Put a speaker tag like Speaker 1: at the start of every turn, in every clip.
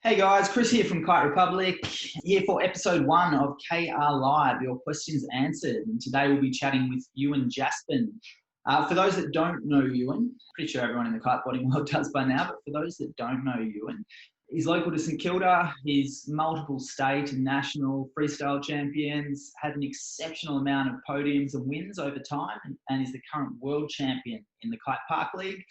Speaker 1: Hey guys, Chris here from Kite Republic, here for episode 1 of KR Live, your questions answered. And today we'll be chatting with Ewan Jaspan. For those that don't know Ewan, pretty sure everyone in the kiteboarding world does by now, but for those that don't know Ewan, he's local to St Kilda. He's multiple state and national freestyle champions, had an exceptional amount of podiums and wins over time, and is the current world champion in the Kite Park League.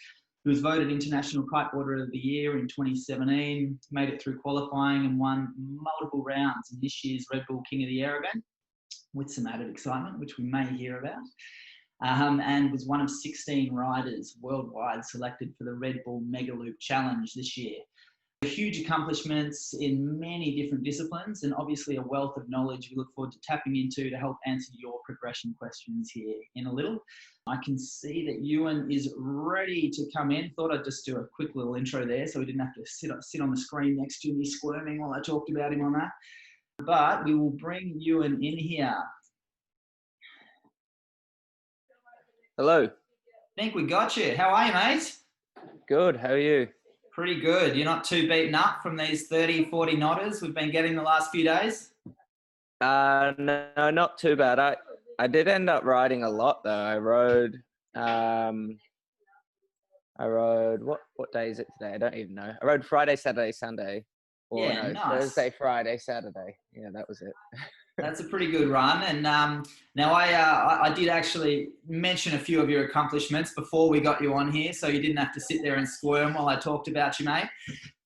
Speaker 1: He was voted International Kiteboarder of the Year in 2017, made it through qualifying and won multiple rounds in this year's Red Bull King of the Air event, with some added excitement, which we may hear about, and was one of 16 riders worldwide selected for the Red Bull Mega Loop Challenge this year. Huge accomplishments in many different disciplines, and obviously a wealth of knowledge we look forward to tapping into to help answer your progression questions here in a little. I can see that Ewan is ready to come in. Thought I'd just do a quick little intro there so we didn't have to sit on the screen next to me squirming while I talked about him on that. But we will bring Ewan in here.
Speaker 2: Hello.
Speaker 1: I think we got you. How are you, mate?
Speaker 2: Good. How are you?
Speaker 1: Pretty good. You're not too beaten up from these 30, 40 knotters we've been getting the last few days?
Speaker 2: No, not too bad. I did end up riding a lot though. I rode what day is it today? I don't even know. I rode Friday, Saturday, Sunday. Or
Speaker 1: Yeah,
Speaker 2: no,
Speaker 1: nice.
Speaker 2: Thursday, Friday, Saturday. Yeah, that was it.
Speaker 1: That's a pretty good run. And now I did actually mention a few of your accomplishments before we got you on here, so you didn't have to sit there and squirm while I talked about you, mate.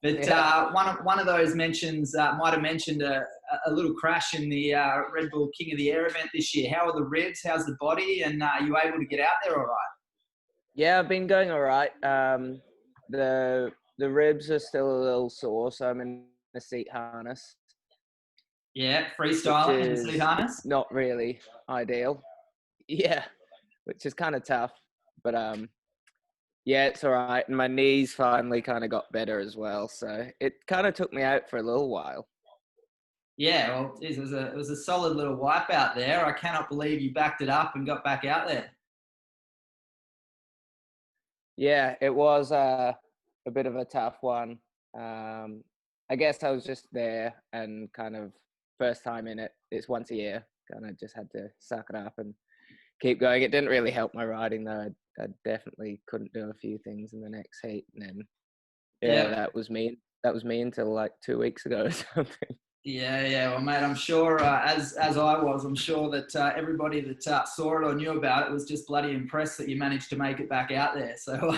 Speaker 1: But yeah. One of those mentions might have mentioned a little crash in the Red Bull King of the Air event this year. How are the ribs? How's the body? And are you able to get out there all right?
Speaker 2: Yeah, I've been going all right. The ribs are still a little sore, so I'm in a seat harness.
Speaker 1: Yeah, freestyle in the seat harness.
Speaker 2: Not really ideal. Yeah, which is kind of tough, but yeah, it's all right. And my knees finally kind of got better as well, so it kind of took me out for a little while.
Speaker 1: Yeah, well, it was a solid little wipe out there. I cannot believe you backed it up and got back out there.
Speaker 2: Yeah, it was a bit of a tough one. I guess I was just there and kind of first time in it. It's once a year. Kind of just had to suck it up and keep going. It didn't really help my riding though. I definitely couldn't do a few things in the next heat, and then that was me. That was me until like 2 weeks ago or something.
Speaker 1: Yeah. Well, mate, I'm sure as I was, I'm sure that everybody that saw it or knew about it was just bloody impressed that you managed to make it back out there. So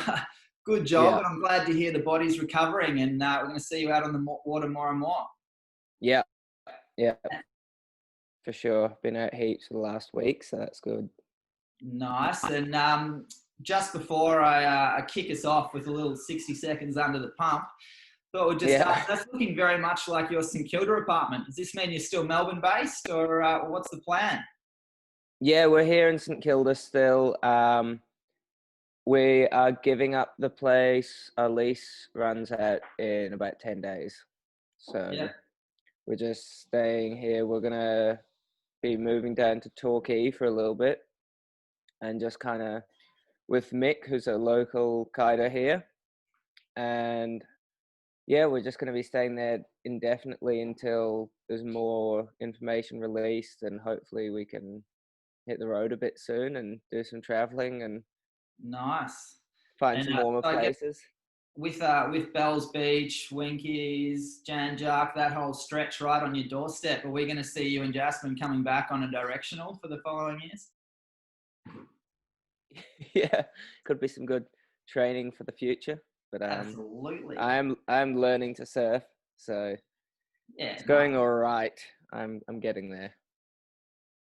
Speaker 1: good job, and I'm glad to hear the body's recovering, and we're going to see you out on the water more and more.
Speaker 2: Yeah, for sure. Been out heaps for the last week, so that's good.
Speaker 1: Nice. And just before I kick us off with a little 60 seconds under the pump, thought we'd just start. That's looking very much like your St Kilda apartment. Does this mean you're still Melbourne based, or what's the plan?
Speaker 2: Yeah, we're here in St Kilda still. We are giving up the place. Our lease runs out in about 10 days. So we're just staying here. We're going to be moving down to Torquay for a little bit and just kind of with Mick, who's a local kiter here. And yeah, we're just going to be staying there indefinitely until there's more information released, and hopefully we can hit the road a bit soon and do some traveling and
Speaker 1: nice
Speaker 2: find some warmer places.
Speaker 1: With Bells Beach, Winkies, Jan Jark, that whole stretch right on your doorstep, are we going to see you and Jaspan coming back on a directional for the following years?
Speaker 2: Yeah, could be some good training for the future. But
Speaker 1: absolutely,
Speaker 2: I'm learning to surf, so yeah, it's going all right. I'm getting there.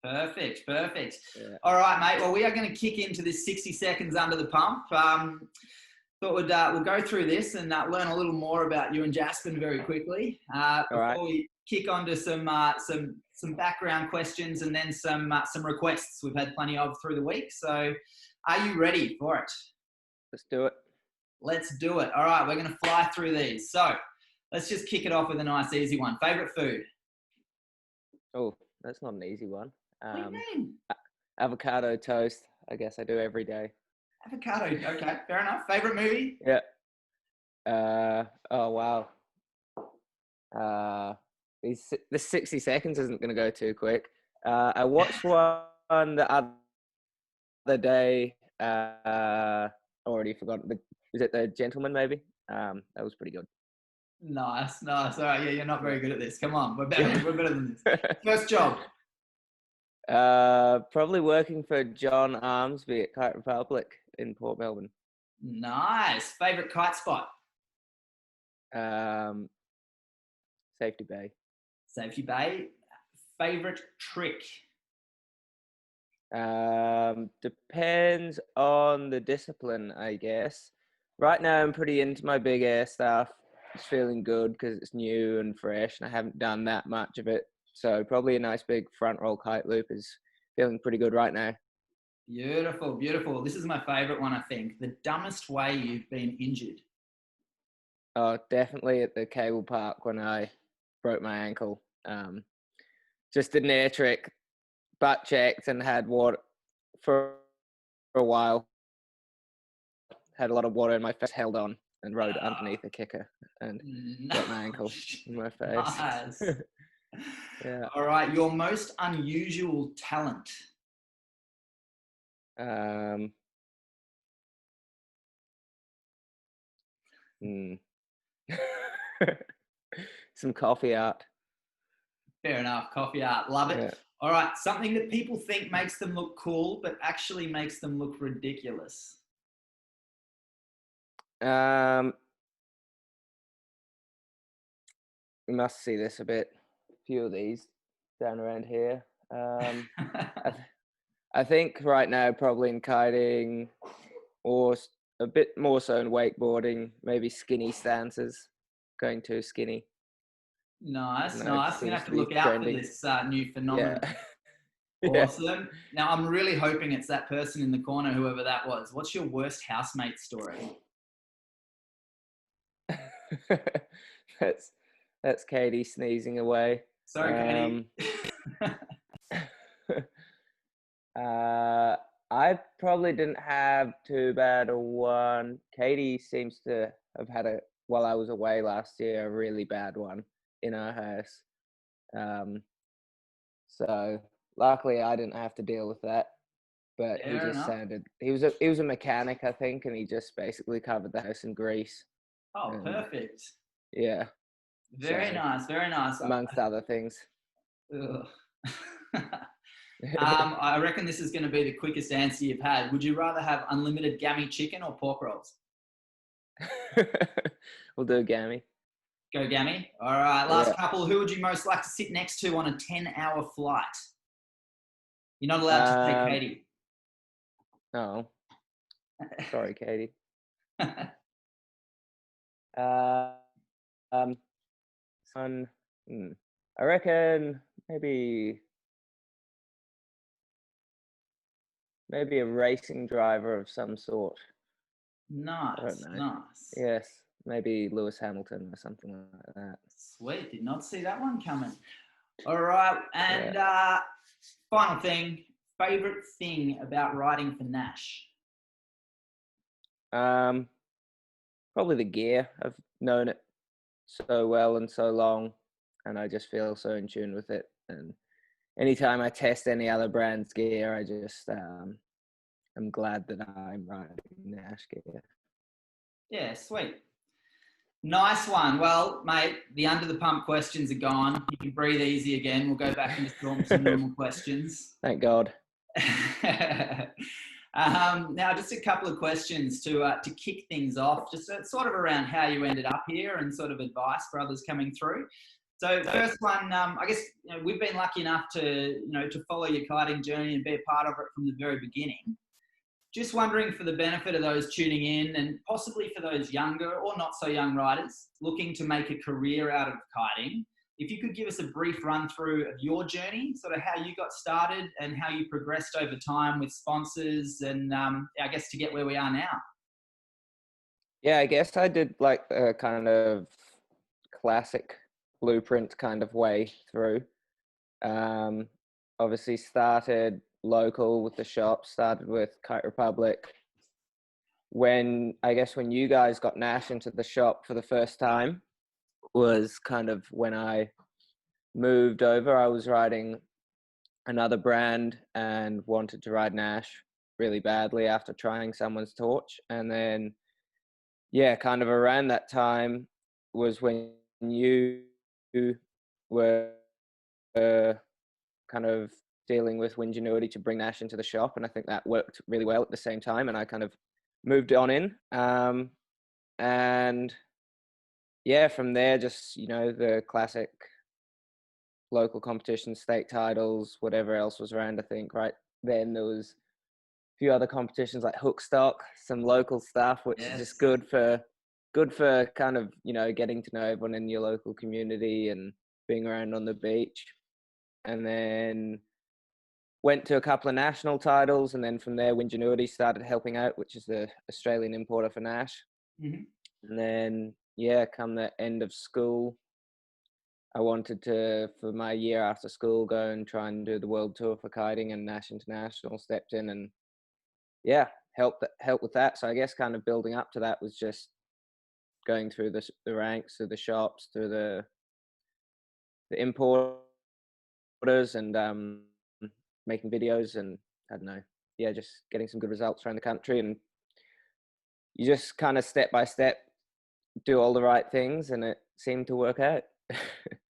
Speaker 1: Perfect. Yeah. All right, mate. Well, we are going to kick into this 60 seconds under the pump. Thought we'll go through this and learn a little more about you and Jaspan very quickly before we kick on to some background questions and then some requests we've had plenty of through the week. So, are you ready for it?
Speaker 2: Let's do it.
Speaker 1: Let's do it. All right, we're going to fly through these. So, let's just kick it off with a nice, easy one. Favorite food?
Speaker 2: Oh, that's not an easy one.
Speaker 1: What do you mean?
Speaker 2: Avocado toast. I guess I do every day.
Speaker 1: Avocado. Okay, fair enough. Favorite movie?
Speaker 2: Yeah. Oh wow. This 60 seconds isn't going to go too quick. I watched one the other day. I already forgot. Is it The Gentleman, maybe? That was pretty good.
Speaker 1: Nice. All right, yeah, you're not very good at this. Come on, we're better. We're better than this. First job.
Speaker 2: Probably working for John Armsby at Kite Republic in Port Melbourne.
Speaker 1: Nice. Favorite kite spot?
Speaker 2: Safety Bay.
Speaker 1: Safety Bay. Favorite trick?
Speaker 2: Depends on the discipline, I guess. Right now, I'm pretty into my big air stuff. It's feeling good because it's new and fresh, and I haven't done that much of it. So probably a nice big front roll kite loop is feeling pretty good right now.
Speaker 1: Beautiful, beautiful. This is my favorite one, I think. The dumbest way you've been injured?
Speaker 2: Oh, definitely at the cable park when I broke my ankle. Just did an air trick, butt checked, and had water for a while. Had a lot of water in my face, held on and rode underneath the kicker and got my ankle in my face.
Speaker 1: Nice.
Speaker 2: Yeah.
Speaker 1: All right, your most unusual talent?
Speaker 2: Some coffee art.
Speaker 1: Fair enough, coffee art, love it.
Speaker 2: Yeah.
Speaker 1: All right, something that people think makes them look cool, but actually makes them look ridiculous.
Speaker 2: You must see this a bit. A few of these down around here. I think right now probably in kiting or a bit more so in wakeboarding, maybe skinny stances, going too skinny.
Speaker 1: Nice. I'm going to have to look out
Speaker 2: trending.
Speaker 1: For this new phenomenon.
Speaker 2: Yeah.
Speaker 1: Awesome. Now, I'm really hoping it's that person in the corner, whoever that was. What's your worst housemate story?
Speaker 2: That's Katie sneezing away.
Speaker 1: Sorry, Katie.
Speaker 2: I probably didn't have too bad a one. Katie seems to have had while I was away last year, a really bad one in our house. So luckily I didn't have to deal with that. But he just sounded, he was a mechanic, I think, and he just basically covered the house in grease.
Speaker 1: Oh, perfect.
Speaker 2: Yeah.
Speaker 1: Very nice.
Speaker 2: Amongst other things.
Speaker 1: I reckon this is going to be the quickest answer you've had. Would you rather have unlimited gammy chicken or pork rolls?
Speaker 2: We'll do gammy.
Speaker 1: Go gammy. All right, last couple. Who would you most like to sit next to on a 10-hour flight? You're not allowed to take Katie.
Speaker 2: Oh, sorry, Katie. I reckon maybe a racing driver of some sort.
Speaker 1: Nice.
Speaker 2: Yes, maybe Lewis Hamilton or something like that.
Speaker 1: Sweet, did not see that one coming. All right, and final thing, favorite thing about riding for Nash?
Speaker 2: Probably the gear. I've known it so well and so long, and I just feel so in tune with it. And anytime I test any other brand's gear, I just I'm glad that I'm riding Nash gear.
Speaker 1: Yeah, sweet. Nice one. Well, mate, the under the pump questions are gone. You can breathe easy again. We'll go back into some normal questions.
Speaker 2: Thank God.
Speaker 1: Now, just a couple of questions to kick things off, just sort of around how you ended up here and sort of advice for others coming through. So first one, I guess we've been lucky enough to follow your kiting journey and be a part of it from the very beginning. Just wondering, for the benefit of those tuning in and possibly for those younger or not so young riders looking to make a career out of kiting, if you could give us a brief run through of your journey, sort of how you got started and how you progressed over time with sponsors and I guess to get where we are now.
Speaker 2: Yeah, I guess I did like a kind of classic blueprint kind of way through. Obviously started local with the shop, started with Kite Republic. When you guys got Nash into the shop for the first time, was kind of when I moved over. I was riding another brand and wanted to ride Nash really badly after trying someone's torch. And then, yeah, kind of around that time was when you were kind of dealing with Wingenuity to bring Nash into the shop. And I think that worked really well at the same time. And I kind of moved on in. And yeah, from there, just, the classic local competitions, state titles, whatever else was around. I think right then there was a few other competitions like hook stock, some local stuff, which is just good for kind of, getting to know everyone in your local community and being around on the beach. And then went to a couple of national titles, and then from there Wingenuity started helping out, which is the Australian importer for Nash.
Speaker 1: Mm-hmm.
Speaker 2: And then, yeah, come the end of school, I wanted to, for my year after school, go and try and do the world tour for kiting, and Nash International stepped in and, yeah, help with that. So I guess kind of building up to that was just going through the ranks, through the shops, through the importers, and making videos, and I don't know, yeah, just getting some good results around the country. And you just kind of step by step do all the right things, and it seemed to work out.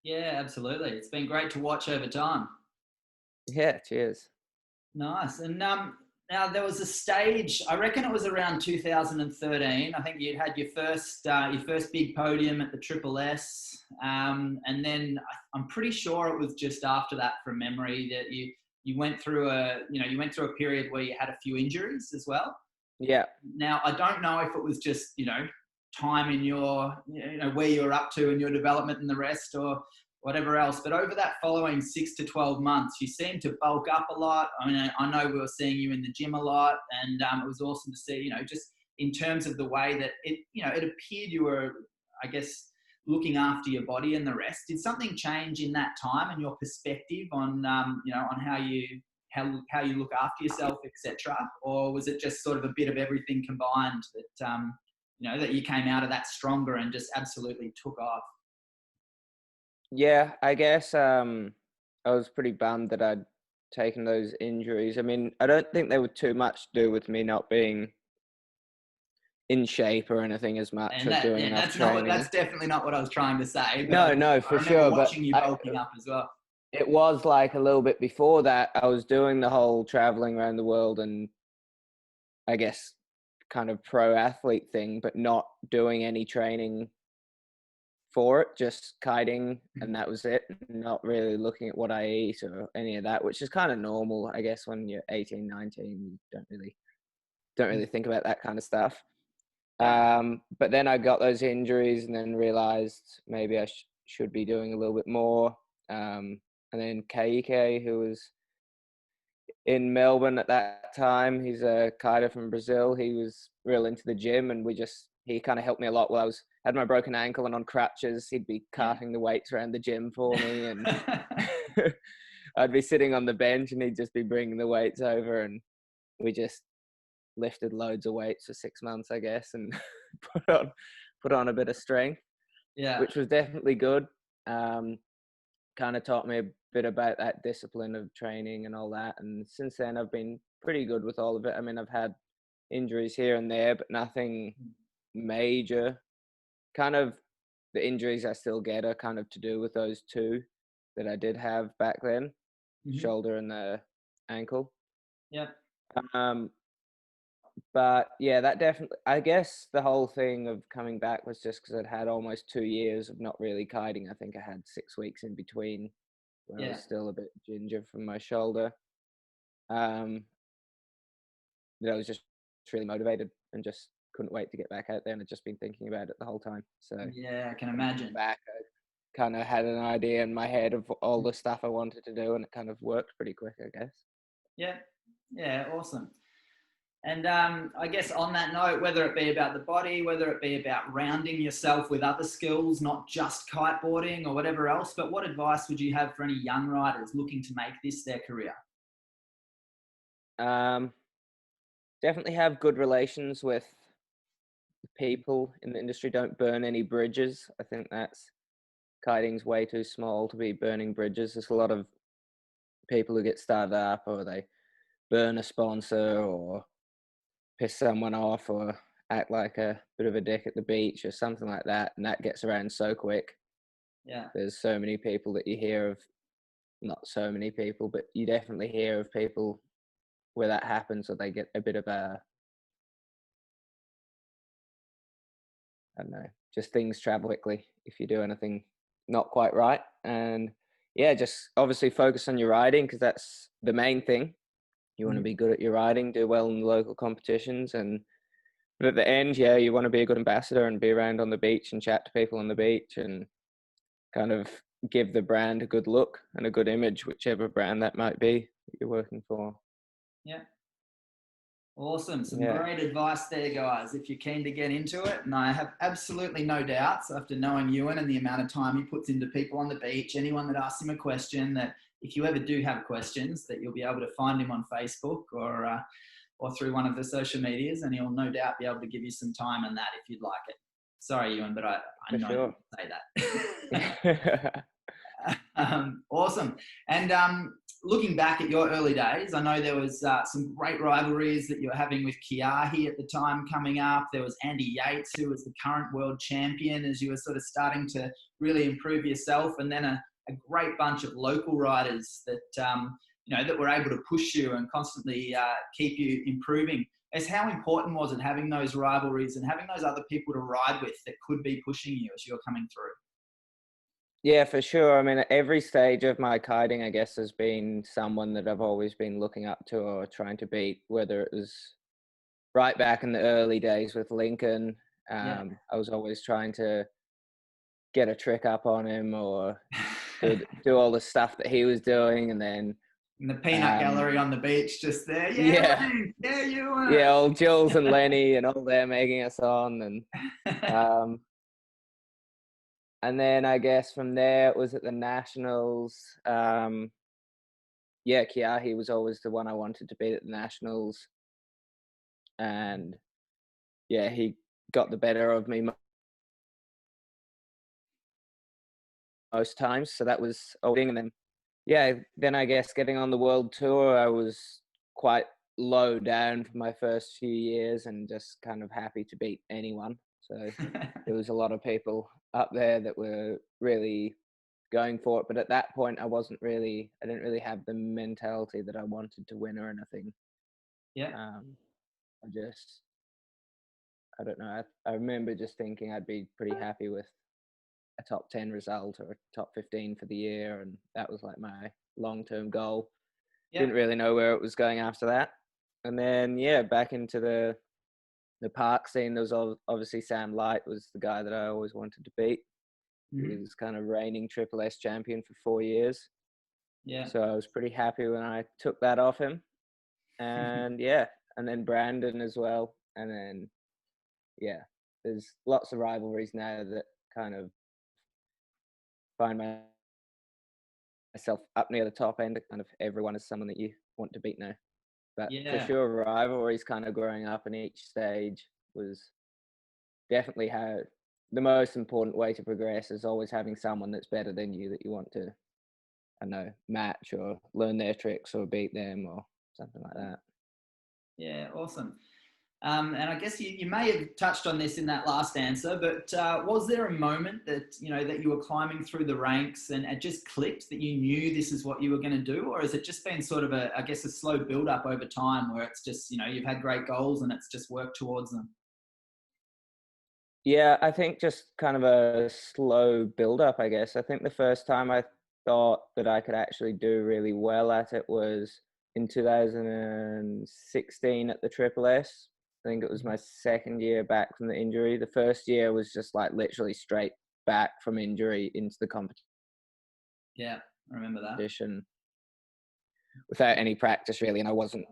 Speaker 1: Yeah, absolutely. It's been great to watch over time.
Speaker 2: Yeah, cheers.
Speaker 1: Nice. And now there was a stage, I reckon it was around 2013. I think you'd had your first big podium at the Triple S. And then I'm pretty sure it was just after that, from memory, that you went through a period where you had a few injuries as well.
Speaker 2: Yeah.
Speaker 1: Now, I don't know if it was just, time in your, where you were up to in your development and the rest, or whatever else. But over that following 6 to 12 months, you seemed to bulk up a lot. I mean, I know we were seeing you in the gym a lot, and it was awesome to see, just in terms of the way that it appeared you were, I guess, looking after your body and the rest. Did something change in that time and your perspective on, on how you look after yourself, etc.? Or was it just sort of a bit of everything combined that, that you came out of that stronger and just absolutely took off?
Speaker 2: Yeah, I guess I was pretty bummed that I'd taken those injuries. I mean, I don't think they were too much to do with me not being in shape or anything as much,
Speaker 1: And
Speaker 2: or doing enough training.
Speaker 1: That's definitely not what I was trying to say.
Speaker 2: But no, for sure.
Speaker 1: I remember watching you bulking up as well.
Speaker 2: It was like a little bit before that. I was doing the whole traveling around the world and, I guess, kind of pro athlete thing, but not doing any training for it, just kiting, and that was it. Not really looking at what I eat or any of that, which is kind of normal, I guess, when you're 18, 19. You don't really think about that kind of stuff. But then I got those injuries and then realized maybe I should be doing a little bit more. And then Kite, who was in Melbourne at that time, he's a kiter from Brazil. He was real into the gym, and he kind of helped me a lot while I had my broken ankle and on crutches. He'd be carting the weights around the gym for me, and I'd be sitting on the bench and he'd just be bringing the weights over, and we just lifted loads of weights for 6 months, I guess, and put on a bit of strength, which was definitely good. Kind of taught me a bit about that discipline of training and all that. And since then, I've been pretty good with all of it. I mean, I've had injuries here and there, but nothing major. Kind of the injuries I still get are kind of to do with those two that I did have back then, shoulder and the ankle.
Speaker 1: Yep.
Speaker 2: But yeah, that definitely, I guess the whole thing of coming back was just because I'd had almost 2 years of not really kiting. I think I had 6 weeks in between where I was still a bit ginger from my shoulder. That I was just really motivated and just couldn't wait to get back out there, and I'd just been thinking about it the whole time. So
Speaker 1: yeah, I can imagine.
Speaker 2: Back, I kind of had an idea in my head of all the stuff I wanted to do, and it kind of worked pretty quick, I guess.
Speaker 1: Yeah, awesome. And I guess on that note, whether it be about the body, whether it be about rounding yourself with other skills, not just kiteboarding or whatever else, but what advice would you have for any young riders looking to make this their career?
Speaker 2: Definitely have good relations with people in the industry. Don't burn any bridges. I think that's kiting's way too small to be burning bridges. There's a lot of people who get started up, or they burn a sponsor, or piss someone off, or act like a bit of a dick at the beach or something like that, and that gets around so quick.
Speaker 1: Yeah.
Speaker 2: There's so many people that you hear of, not so many people, but you definitely hear of people where that happens, or they get a bit of a, I don't know, just things travel quickly if you do anything not quite right. And yeah, just obviously focus on your riding, because that's the main thing. You want to be good at your riding, do well in the local competitions, but at the end, yeah, you want to be a good ambassador and be around on the beach and chat to people on the beach and kind of give the brand a good look and a good image, whichever brand that might be that you're working for.
Speaker 1: Yeah. Awesome. Some
Speaker 2: Yeah.
Speaker 1: great advice there, guys, if you're keen to get into it. And I have absolutely no doubts after knowing Ewan and the amount of time he puts into people on the beach, anyone that asks him a question, that if you ever do have questions, that you'll be able to find him on Facebook or through one of the social medias, and he'll no doubt be able to give you some time on that if you'd like it. Sorry, Ewan, but I know
Speaker 2: sure.
Speaker 1: you say that. Awesome. And looking back at your early days, I know there was some great rivalries that you were having with Kiahi at the time coming up. There was Andy Yates, who was the current world champion, as you were sort of starting to really improve yourself, and then a great bunch of local riders that that were able to push you and constantly keep you improving. As how important was it having those rivalries and having those other people to ride with that could be pushing you as you're coming through?
Speaker 2: Yeah, for sure. I mean, at every stage of my kiting, I guess, has been someone that I've always been looking up to or trying to beat, whether it was right back in the early days with Lincoln. I was always trying to get a trick up on him or do all the stuff that he was doing. And then
Speaker 1: in the peanut gallery on the beach, just there.
Speaker 2: Yeah,
Speaker 1: you were.
Speaker 2: Yeah, old Jules and Lenny and all them egging us on. And then I guess from there, it was at the Nationals. Kiahi was always the one I wanted to beat at the Nationals. And yeah, he got the better of me most times. So that was a thing. And then I guess getting on the world tour, I was quite low down for my first few years and just kind of happy to beat anyone. So there was a lot of people up there that were really going for it. But at that point, I didn't really have the mentality that I wanted to win or anything.
Speaker 1: Yeah.
Speaker 2: I don't know. I remember just thinking I'd be pretty happy with a top 10 result or a top 15 for the year. And that was like my long-term goal. Yeah. Didn't really know where it was going after that. And then, back into the park scene, there was obviously Sam Light was the guy that I always wanted to beat. Mm-hmm. He was kind of reigning Triple S champion for 4 years. Yeah. So I was pretty happy when I took that off him. And and then Brandon as well. And then, there's lots of rivalries now that kind of find myself up near the top end. Kind of everyone is someone that you want to beat now. But for sure, rivalries kind of growing up in each stage was definitely how the most important way to progress is always having someone that's better than you that you want to, match or learn their tricks or beat them or something like that.
Speaker 1: Yeah, awesome. And I guess you may have touched on this in that last answer, but was there a moment that, that you were climbing through the ranks and it just clicked that you knew this is what you were going to do? Or has it just been sort of a slow build up over time where it's just, you've had great goals and it's just worked towards them?
Speaker 2: Yeah, I think just kind of a slow build up, I guess. I think the first time I thought that I could actually do really well at it was in 2016 at the Triple S. I think it was my second year back from the injury. The first year was just like literally straight back from injury into the competition.
Speaker 1: Yeah, I remember that.
Speaker 2: Without any practice really, and I wasn't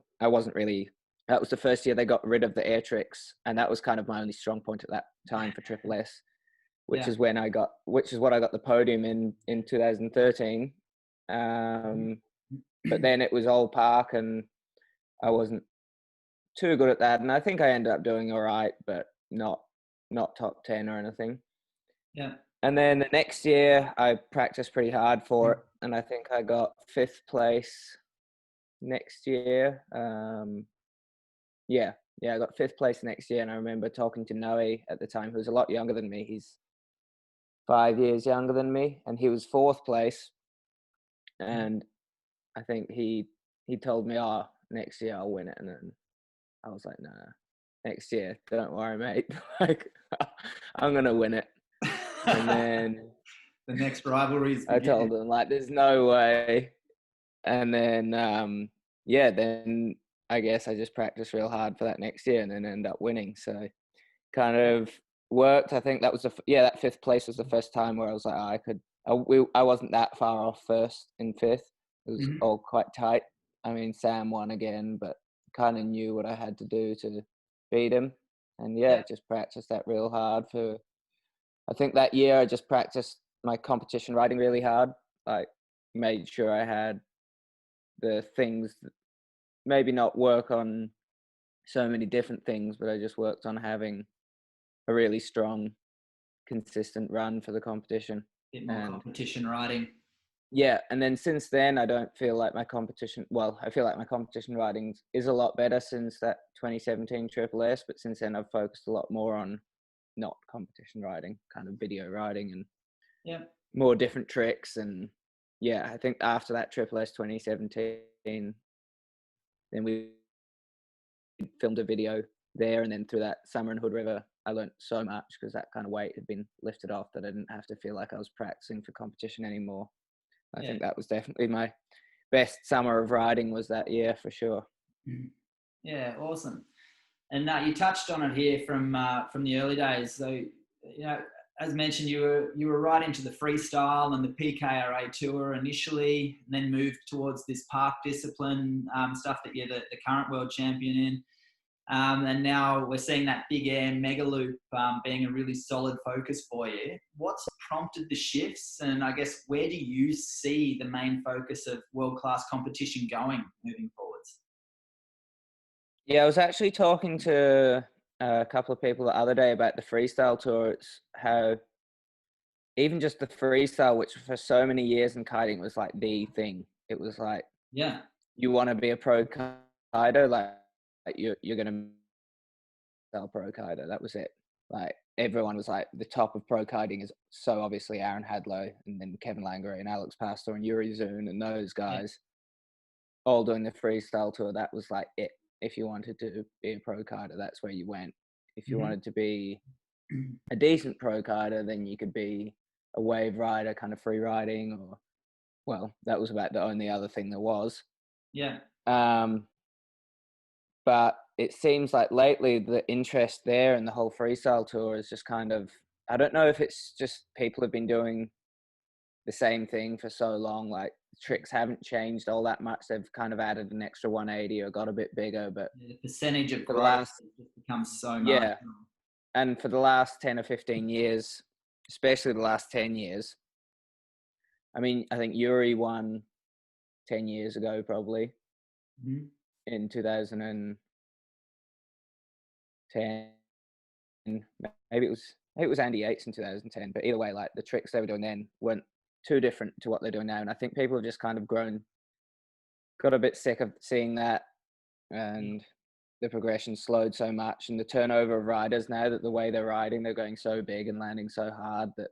Speaker 2: really. That was the first year they got rid of the air tricks, and that was kind of my only strong point at that time for Triple S, which is what I got the podium in 2013. But then it was all park, and I wasn't too good at that, and I think I ended up doing all right, but not top 10 or anything.
Speaker 1: Yeah.
Speaker 2: And then the next year, I practiced pretty hard for it, and I think I got 5th place next year. I got 5th place next year, and I remember talking to Noe at the time, who was a lot younger than me. He's 5 years younger than me, and he was 4th place. And I think he told me, "Oh, next year I'll win it," and then I was like, "No, next year, don't worry, mate. Like, I'm gonna win it." And then
Speaker 1: the next rivalries
Speaker 2: I
Speaker 1: begin.
Speaker 2: told him, like, "There's no way." And then then I guess I just practiced real hard for that next year, and then ended up winning. So kind of worked. I think that was that 5th place was the first time where I was like, I wasn't that far off first in 5th. It was all quite tight. I mean, Sam won again, but kind of knew what I had to do to beat him. And just practiced that real hard for, I think that year I just practiced my competition riding really hard. Like, made sure I had the things, maybe not work on so many different things, but I just worked on having a really strong, consistent run for the competition.
Speaker 1: Bit more competition riding.
Speaker 2: Yeah, and then since then, I don't feel like my competition. Well, I feel like my competition riding is a lot better since that 2017 Triple S. But since then, I've focused a lot more on not competition riding, kind of video riding, and more different tricks. And I think after that Triple S 2017, then we filmed a video there, and then through that summer in Hood River, I learned so much because that kind of weight had been lifted off that I didn't have to feel like I was practicing for competition anymore. I think that was definitely my best summer of riding, was that year for sure.
Speaker 1: Yeah, awesome. And you touched on it here from the early days. So, as mentioned, you were right into the freestyle and the PKRA tour initially, and then moved towards this park discipline stuff that you're the current world champion in. And now we're seeing that big air mega loop being a really solid focus for you. What's prompted the shifts? And I guess, where do you see the main focus of world-class competition going moving forwards?
Speaker 2: Yeah, I was actually talking to a couple of people the other day about the freestyle tour. It's how even just the freestyle, which for so many years in kiting was like the thing. It was like, you want to be a pro kiter, like you're going to sell pro kiter. That was it. Like, everyone was like, the top of pro kiting is so obviously Aaron Hadlow, and then Kevin Langray and Alex Pastor and Yuri Zun and those guys all doing the freestyle tour. That was like it. If you wanted to be a pro kiter, that's where you went. If you wanted to be a decent pro kiter, then you could be a wave rider, kind of free riding, or, well, that was about the only other thing there was.
Speaker 1: Yeah.
Speaker 2: But it seems like lately the interest there in the whole freestyle tour is just kind of, I don't know if it's just people have been doing the same thing for so long, like tricks haven't changed all that much. They've kind of added an extra 180 or got a bit bigger, but
Speaker 1: the percentage of growth has just become so much.
Speaker 2: Yeah. And for the last 10 or 15 years, especially the last 10 years, I mean, I think Yuri won 10 years ago, probably in 2010. Maybe it was Andy Yates in 2010, but either way, like, the tricks they were doing then weren't too different to what they're doing now. And I think people have just kind of got a bit sick of seeing that, and the progression slowed so much, and the turnover of riders now, that the way they're riding, they're going so big and landing so hard that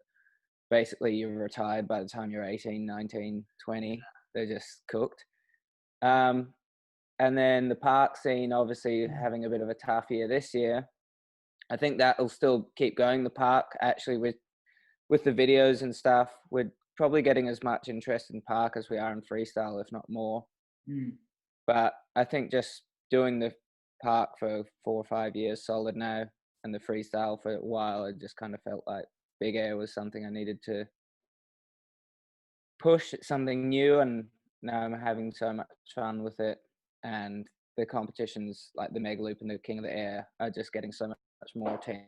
Speaker 2: basically you're retired by the time you're 18, 19, 20. They're just cooked. And then the park scene, obviously having a bit of a tough year this year. I think that will still keep going. The park, actually, with the videos and stuff, we're probably getting as much interest in park as we are in freestyle, if not more. But I think just doing the park for 4 or 5 years solid now, and the freestyle for a while, I just kind of felt like big air was something I needed to push. It's something new, and now I'm having so much fun with it. And the competitions like the Mega Loop and the King of the Air are just getting so much more attention.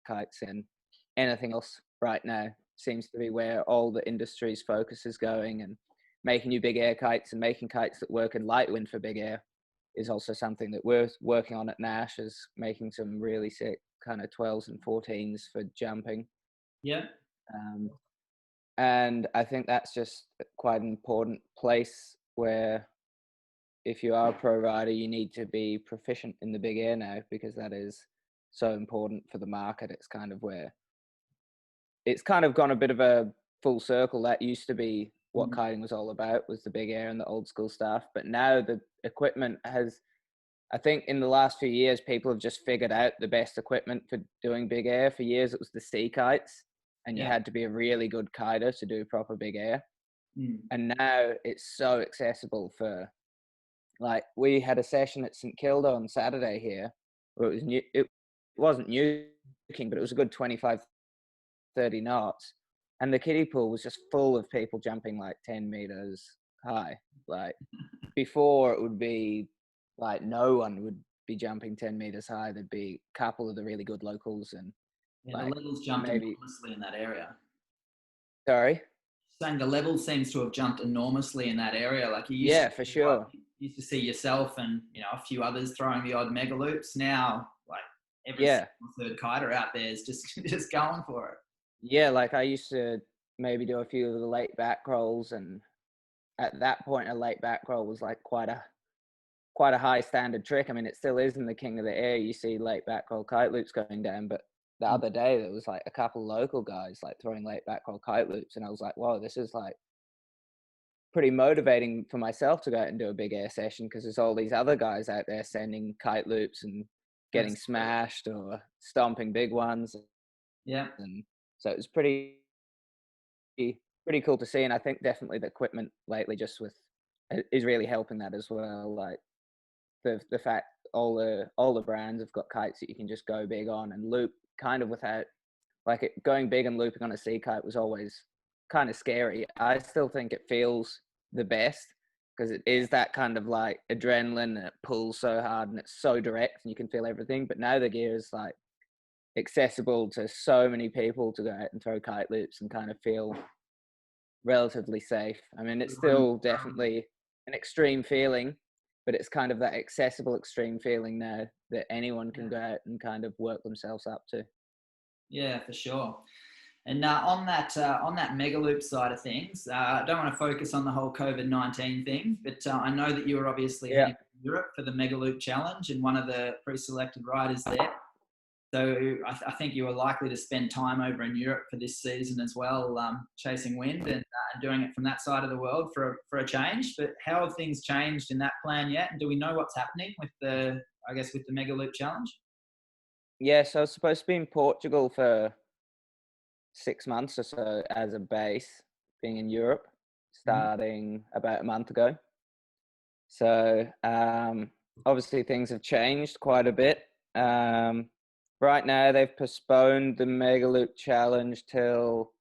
Speaker 2: Kites and anything else right now seems to be where all the industry's focus is going, and making new big air kites and making kites that work in light wind for big air is also something that we're working on at Nash, is making some really sick kind of 12s and 14s for jumping.
Speaker 1: Yeah.
Speaker 2: And I think that's just quite an important place where if you are a pro rider, you need to be proficient in the big air now, because that is so important for the market. It's kind of where it's kind of gone a bit of a full circle. That used to be what kiting was all about, was the big air and the old school stuff. But now the equipment has, I think in the last few years, people have just figured out the best equipment for doing big air. For years, it was the sea kites, and you had to be a really good kiter to do proper big air. And now it's so accessible for, like, we had a session at St Kilda on Saturday here, where it was new. It wasn't nuking, but it was a good 25, 30 knots. And the kiddie pool was just full of people jumping like 10 meters high. Like, before, it would be like no one would be jumping 10 meters high. There'd be a couple of the really good locals, and
Speaker 1: the levels jumped enormously in that area.
Speaker 2: Sorry?
Speaker 1: Saying the level seems to have jumped enormously in that area. Like you used
Speaker 2: Yeah,
Speaker 1: to,
Speaker 2: for sure.
Speaker 1: You used to see yourself and, you know, a few others throwing the odd mega loops. Now, like every third kiter out there is just going for it.
Speaker 2: Yeah, like I used to maybe do a few of the late back rolls, and at that point, a late back roll was like quite a high standard trick. I mean, it still is in the King of the Air. You see late back roll kite loops going down, but the other day there was like a couple local guys like throwing late back roll kite loops, and I was like, whoa, this is like pretty motivating for myself to go out and do a big air session, because there's all these other guys out there sending kite loops and getting smashed or stomping big ones.
Speaker 1: Yeah.
Speaker 2: And so it was pretty cool to see. And I think definitely the equipment lately is really helping that as well. Like the fact all the brands have got kites that you can just go big on and loop kind of without, like, going big and looping on a sea kite was always kind of scary. I still think it feels the best, because it is that kind of like adrenaline, and it pulls so hard and it's so direct and you can feel everything. But now the gear is like accessible to so many people to go out and throw kite loops and kind of feel relatively safe. I mean, it's still definitely an extreme feeling, but it's kind of that accessible extreme feeling now that anyone can go out and kind of work themselves up to. Yeah,
Speaker 1: for sure. And on that mega loop side of things, I don't want to focus on the whole COVID-19 thing, but I know that you were obviously heading to Europe for the mega loop challenge and one of the pre-selected riders there. So I think you were likely to spend time over in Europe for this season as well, chasing wind and doing it from that side of the world for a change. But how have things changed in that plan yet? And do we know what's happening with the mega loop challenge?
Speaker 2: Yeah, so I was supposed to be in Portugal for 6 months or so as a base, being in Europe, starting about a month ago. So obviously things have changed quite a bit. Right now they've postponed the Mega Loop Challenge till,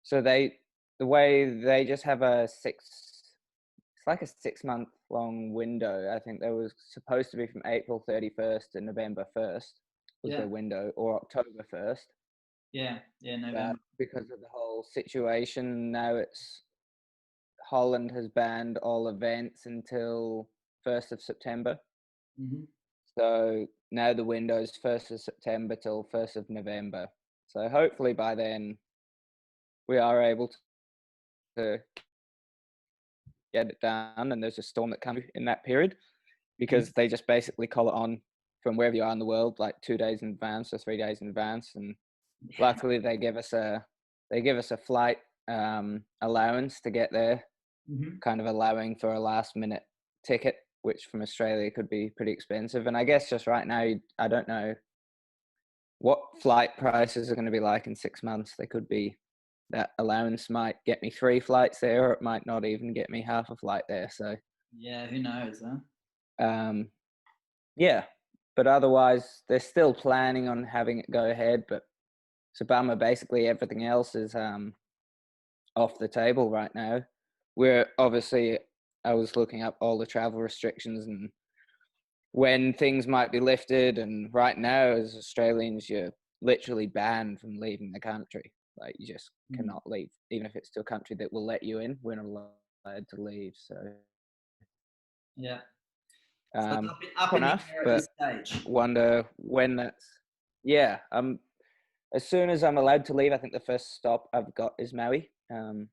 Speaker 2: so the way they just have it's like a 6-month long window. I think there was supposed to be from April 31st to November 1st was their window, or October 1st.
Speaker 1: Yeah, November.
Speaker 2: But because of the whole situation, now it's Holland has banned all events until 1st of September. So now the window is 1st of September till 1st of November. So hopefully by then we are able to get it done, and there's a storm that comes in that period, because they just basically call it on from wherever you are in the world, like 2 days in advance or 3 days in advance. And luckily they give us a flight allowance to get there, kind of allowing for a last minute ticket, which from Australia could be pretty expensive. And I guess just right now, I don't know what flight prices are going to be like in 6 months. They could be, that allowance might get me 3 flights there, or it might not even get me half a flight there. So
Speaker 1: yeah, who knows, huh?
Speaker 2: Yeah, but otherwise they're still planning on having it go ahead. But it's a bummer. Basically everything else is off the table right now. We're obviously, I was looking up all the travel restrictions and when things might be lifted, and right now as Australians you're literally banned from leaving the country. Like, you just cannot leave, even if it's to a country that will let you in. We're not allowed to leave. So
Speaker 1: yeah,
Speaker 2: up enough, but
Speaker 1: stage.
Speaker 2: wonder when that's yeah, as soon as I'm allowed to leave, I think the first stop I've got is Maui. Go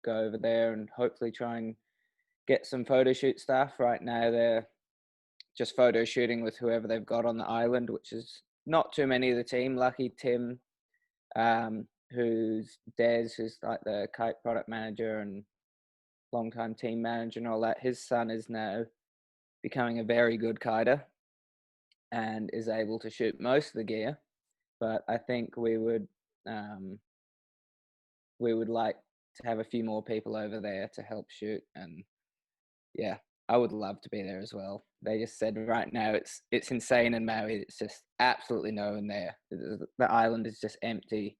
Speaker 2: over there and hopefully try and get some photo shoot stuff. Right now, they're just photo shooting with whoever they've got on the island, which is not too many of the team. Lucky Tim, who's Des, who's like the Kite product manager and longtime team manager and all that. His son is now becoming a very good kiter and is able to shoot most of the gear. But I think we would like to have a few more people over there to help shoot. And yeah, I would love to be there as well. They just said right now it's insane in Maui. It's just absolutely no one there. The island is just empty.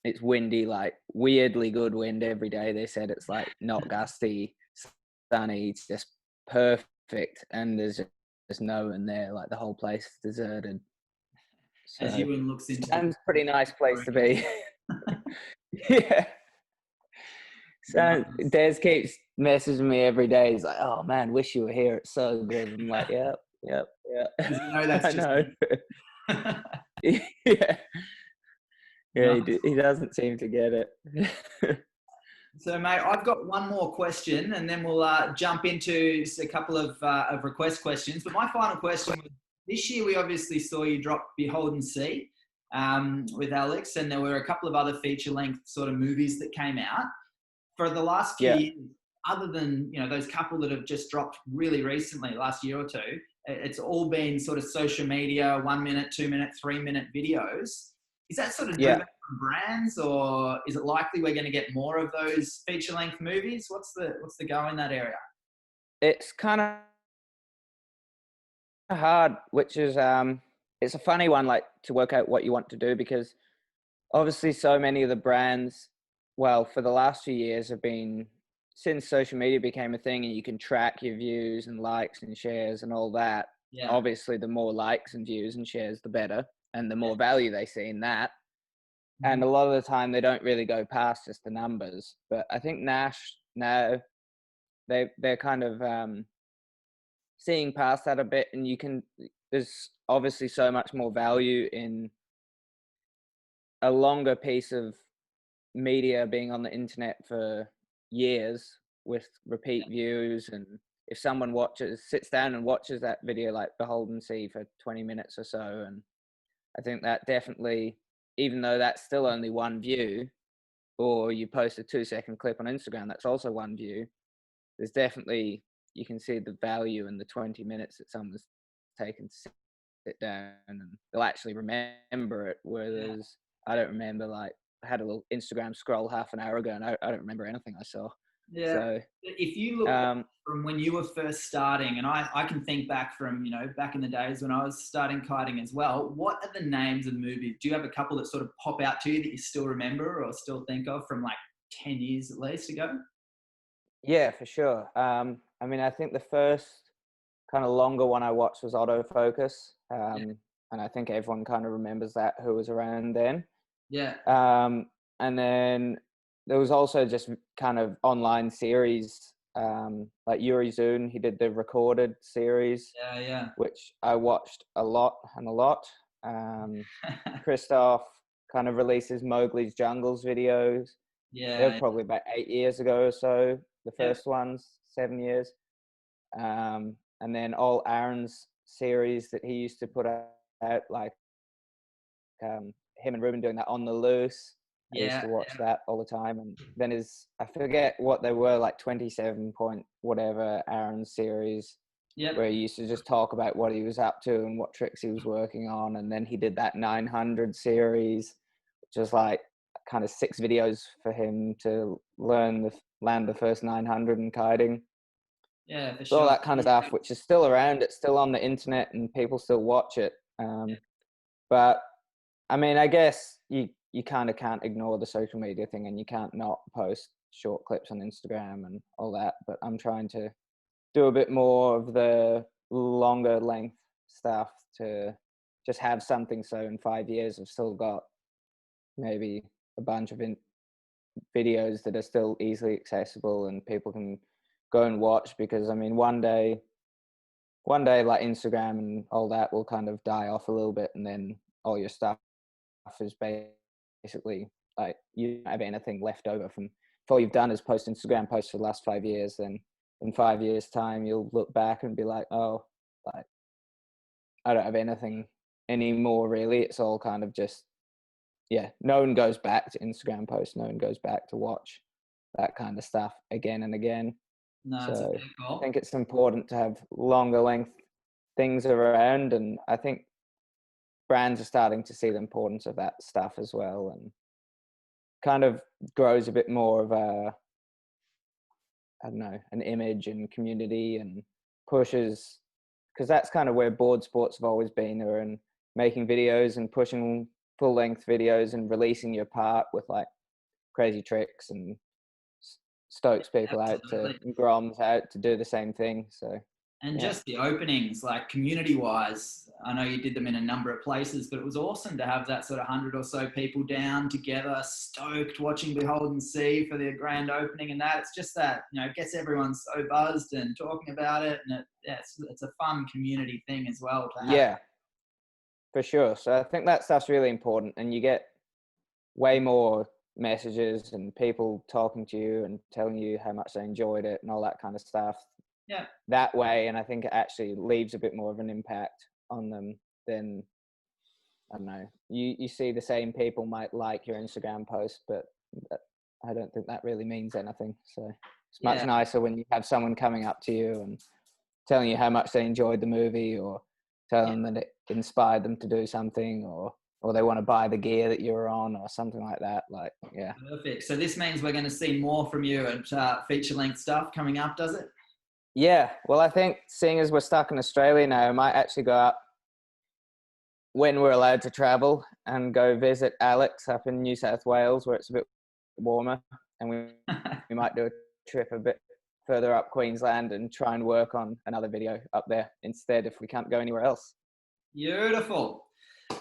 Speaker 2: It's windy, like weirdly good wind every day. They said it's like not gusty, sunny. It's just perfect, and there's just no one there. Like the whole place is deserted. So
Speaker 1: As Ewan looks into
Speaker 2: sounds pretty nice place to be. Yeah. So Des keeps messaging me every day. He's like, "Oh man, wish you were here. It's so good." I'm like, "Yep."
Speaker 1: Because you know that's
Speaker 2: I
Speaker 1: just
Speaker 2: know. Yeah. Yeah, he doesn't seem to get it.
Speaker 1: So, mate, I've got one more question, and then we'll jump into a couple of request questions. But my final question was: this year, we obviously saw you drop Beholden Sea with Alex, and there were a couple of other feature-length sort of movies that came out. For the last few years, other than those couple that have just dropped really recently, last year or two, it's all been sort of social media, 1 minute, 2 minute, 3 minute videos. Is that sort of driven from brands, or is it likely we're going to get more of those feature-length movies? What's the go in that area?
Speaker 2: It's kind of hard, which is it's a funny one, like to work out what you want to do, because obviously so many of the brands, well, for the last few years have been, since social media became a thing and you can track your views and likes and shares and all that.
Speaker 1: Yeah.
Speaker 2: Obviously the more likes and views and shares, the better, and the more value they see in that. And a lot of the time they don't really go past just the numbers. But I think Nash now, they're kind of seeing past that a bit, and there's obviously so much more value in a longer piece of media being on the internet for years with repeat views. And if someone sits down and watches that video like Beholden Sea for 20 minutes or so, and I think that definitely, even though that's still only one view, or you post a 2-second clip on Instagram, that's also one view. There's definitely, you can see the value in the 20 minutes that someone's taken to sit down, and they'll actually remember it. Whereas I don't remember, like, I had a little Instagram scroll half an hour ago and I don't remember anything I saw.
Speaker 1: Yeah.
Speaker 2: So
Speaker 1: if you look from when you were first starting, and I can think back from, back in the days when I was starting kiting as well, what are the names of movies? Do you have a couple that sort of pop out to you that you still remember or still think of from like 10 years at least ago?
Speaker 2: Yeah, for sure. I mean, I think the first kind of longer one I watched was Autofocus. And I think everyone kind of remembers that, who was around then.
Speaker 1: Yeah.
Speaker 2: And then there was also just kind of online series, like Yuri Zun, he did the recorded series, which I watched a lot. Christoph kind of releases Mowgli's Jungles videos. They were probably about 8 years ago or so, the first ones, 7 years. And then all Aaron's series that he used to put out, like him and Ruben doing that On the Loose. I used to watch that all the time. And then I forget what they were, like 27 point whatever Aaron's series, where he used to just talk about what he was up to and what tricks he was working on. And then he did that 900 series, which was like kind of 6 videos for him to land the first 900 in kiting.
Speaker 1: Yeah, for
Speaker 2: sure. All that kind of stuff, which is still around. It's still on the internet and people still watch it. But I mean, I guess you kind of can't ignore the social media thing, and you can't not post short clips on Instagram and all that. But I'm trying to do a bit more of the longer length stuff to just have something. So in 5 years, I've still got maybe a bunch of videos that are still easily accessible and people can go and watch. Because I mean, one day one day like Instagram and all that will kind of die off a little bit, and then all your stuff is basically like you don't have anything left over from if all you've done is post Instagram posts for the last 5 years. Then in 5 years time you'll look back and be like, oh, like I don't have anything anymore really. It's all kind of just, yeah, no one goes back to Instagram posts, no one goes back to watch that kind of stuff again and again.
Speaker 1: No, it's a
Speaker 2: So
Speaker 1: fair call.
Speaker 2: I think it's important to have longer length things around, and I think brands are starting to see the importance of that stuff as well, and kind of grows a bit more of a, I don't know, an image and community, and pushes, because that's kind of where board sports have always been, or in making videos and pushing full length videos and releasing your part with like crazy tricks, and stokes people
Speaker 1: Absolutely.
Speaker 2: out to Groms out to do the same thing. So
Speaker 1: And
Speaker 2: yeah.
Speaker 1: just the openings, like community-wise, I know you did them in a number of places, but it was awesome to have that sort of 100 or so people down together, stoked, watching Behold and See for their grand opening and that. It's just that, you know, it gets everyone so buzzed and talking about it, and it's a fun community thing as well to have.
Speaker 2: Yeah, for sure. So I think that stuff's really important, and you get way more messages and people talking to you and telling you how much they enjoyed it and all that kind of stuff
Speaker 1: Yeah,
Speaker 2: that way. And I think it actually leaves a bit more of an impact on them than, I don't know, you see the same people might like your Instagram post, but I don't think that really means anything. So it's much
Speaker 1: yeah,
Speaker 2: nicer when you have someone coming up to you and telling you how much they enjoyed the movie, or
Speaker 1: yeah.
Speaker 2: telling them that it inspired them to do something, or they want to buy the gear that you're on or something like that. Like, yeah.
Speaker 1: Perfect. So this means we're going to see more from you at feature-length stuff coming up, does it?
Speaker 2: Yeah. Well, I think seeing as we're stuck in Australia now, I might actually go up when we're allowed to travel and go visit Alex up in New South Wales, where it's a bit warmer, and we might do a trip a bit further up Queensland and try and work on another video up there instead if we can't go anywhere else.
Speaker 1: Beautiful.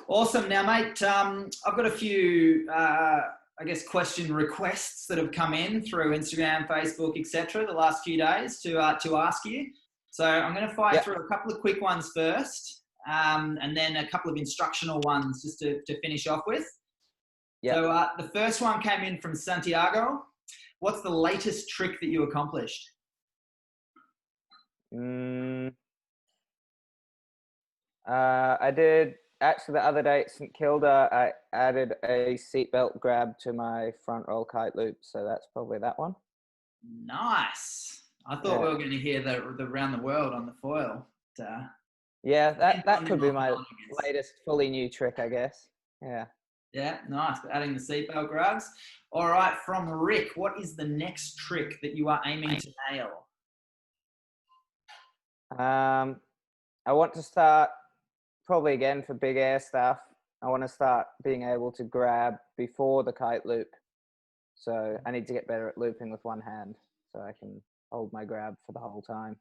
Speaker 1: Awesome. Now, mate, I've got a few, I guess, question requests that have come in through Instagram, Facebook, etc. the last few days to ask you. So I'm going to fire through a couple of quick ones first, and then a couple of instructional ones just to finish off with.
Speaker 2: Yeah.
Speaker 1: So the first one came in from Santiago. What's the latest trick that you accomplished?
Speaker 2: I did actually the other day at St Kilda. I added a seatbelt grab to my front roll kite loop, so that's probably that one.
Speaker 1: Nice. I thought we were going to hear the around the world on the foil. But,
Speaker 2: yeah, that could be my latest fully new trick, I guess. Yeah.
Speaker 1: Yeah, nice. Adding the seatbelt grabs. All right, from Rick, what is the next trick that you are aiming to nail?
Speaker 2: I want to start, probably again for big air stuff, I want to start being able to grab before the kite loop. So I need to get better at looping with one hand so I can hold my grab for the whole time.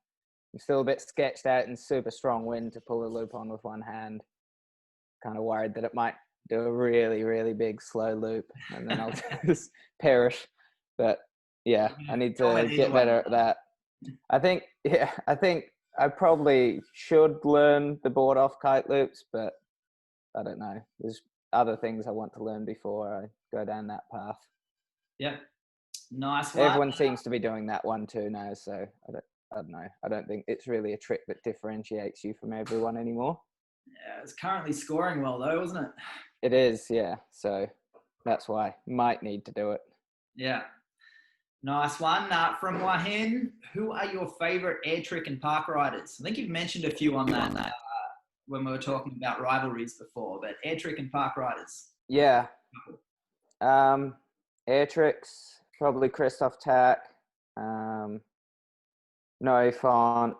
Speaker 2: I'm still a bit sketched out in super strong wind to pull the loop on with one hand. Kind of worried that it might do a really, really big slow loop and then I'll just perish. But yeah, I need to get better at that. I think I probably should learn the board off kite loops, but I don't know. There's other things I want to learn before I go down that path.
Speaker 1: Yep. Nice one.
Speaker 2: Everyone seems to be doing that one too now, so I don't know. I don't think it's really a trick that differentiates you from everyone anymore.
Speaker 1: Yeah, it's currently scoring well though, isn't it?
Speaker 2: It is, yeah. So that's why might need to do it.
Speaker 1: Yeah. Nice one. From Wahin, who are your favourite air trick and park riders? I think you've mentioned a few on that when we were talking about rivalries before, but air trick and park riders.
Speaker 2: Yeah. Air tricks, probably Christoph Tack, Noe Font.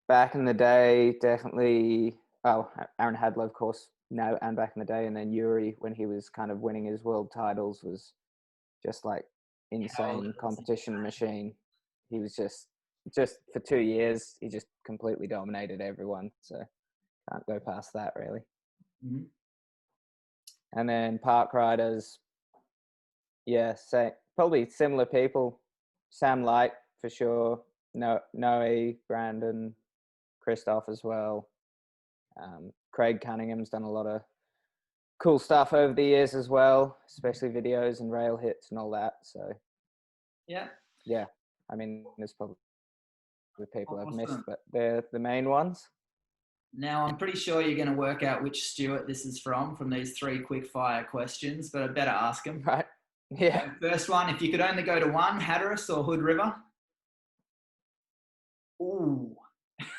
Speaker 2: Back in the day, definitely. Oh, Aaron Hadlow, of course, now and back in the day, and then Yuri when he was kind of winning his world titles was just like insane competition machine. He was just for 2 years, he just completely dominated everyone. So can't go past that really.
Speaker 1: Mm-hmm.
Speaker 2: And then park riders, yeah, say probably similar people. Sam Light for sure. Noe, Brandon, Christoph as well. Craig Cunningham's done a lot of cool stuff over the years as well, especially videos and rail hits and all that. So
Speaker 1: yeah,
Speaker 2: I mean, there's probably people I've missed,
Speaker 1: awesome.
Speaker 2: but they're the main ones.
Speaker 1: Now, I'm pretty sure you're going to work out which Stuart this is from these 3 quick fire questions, but I better ask them.
Speaker 2: Right. Yeah.
Speaker 1: So first one, if you could only go to one, Hatteras or Hood River? Ooh.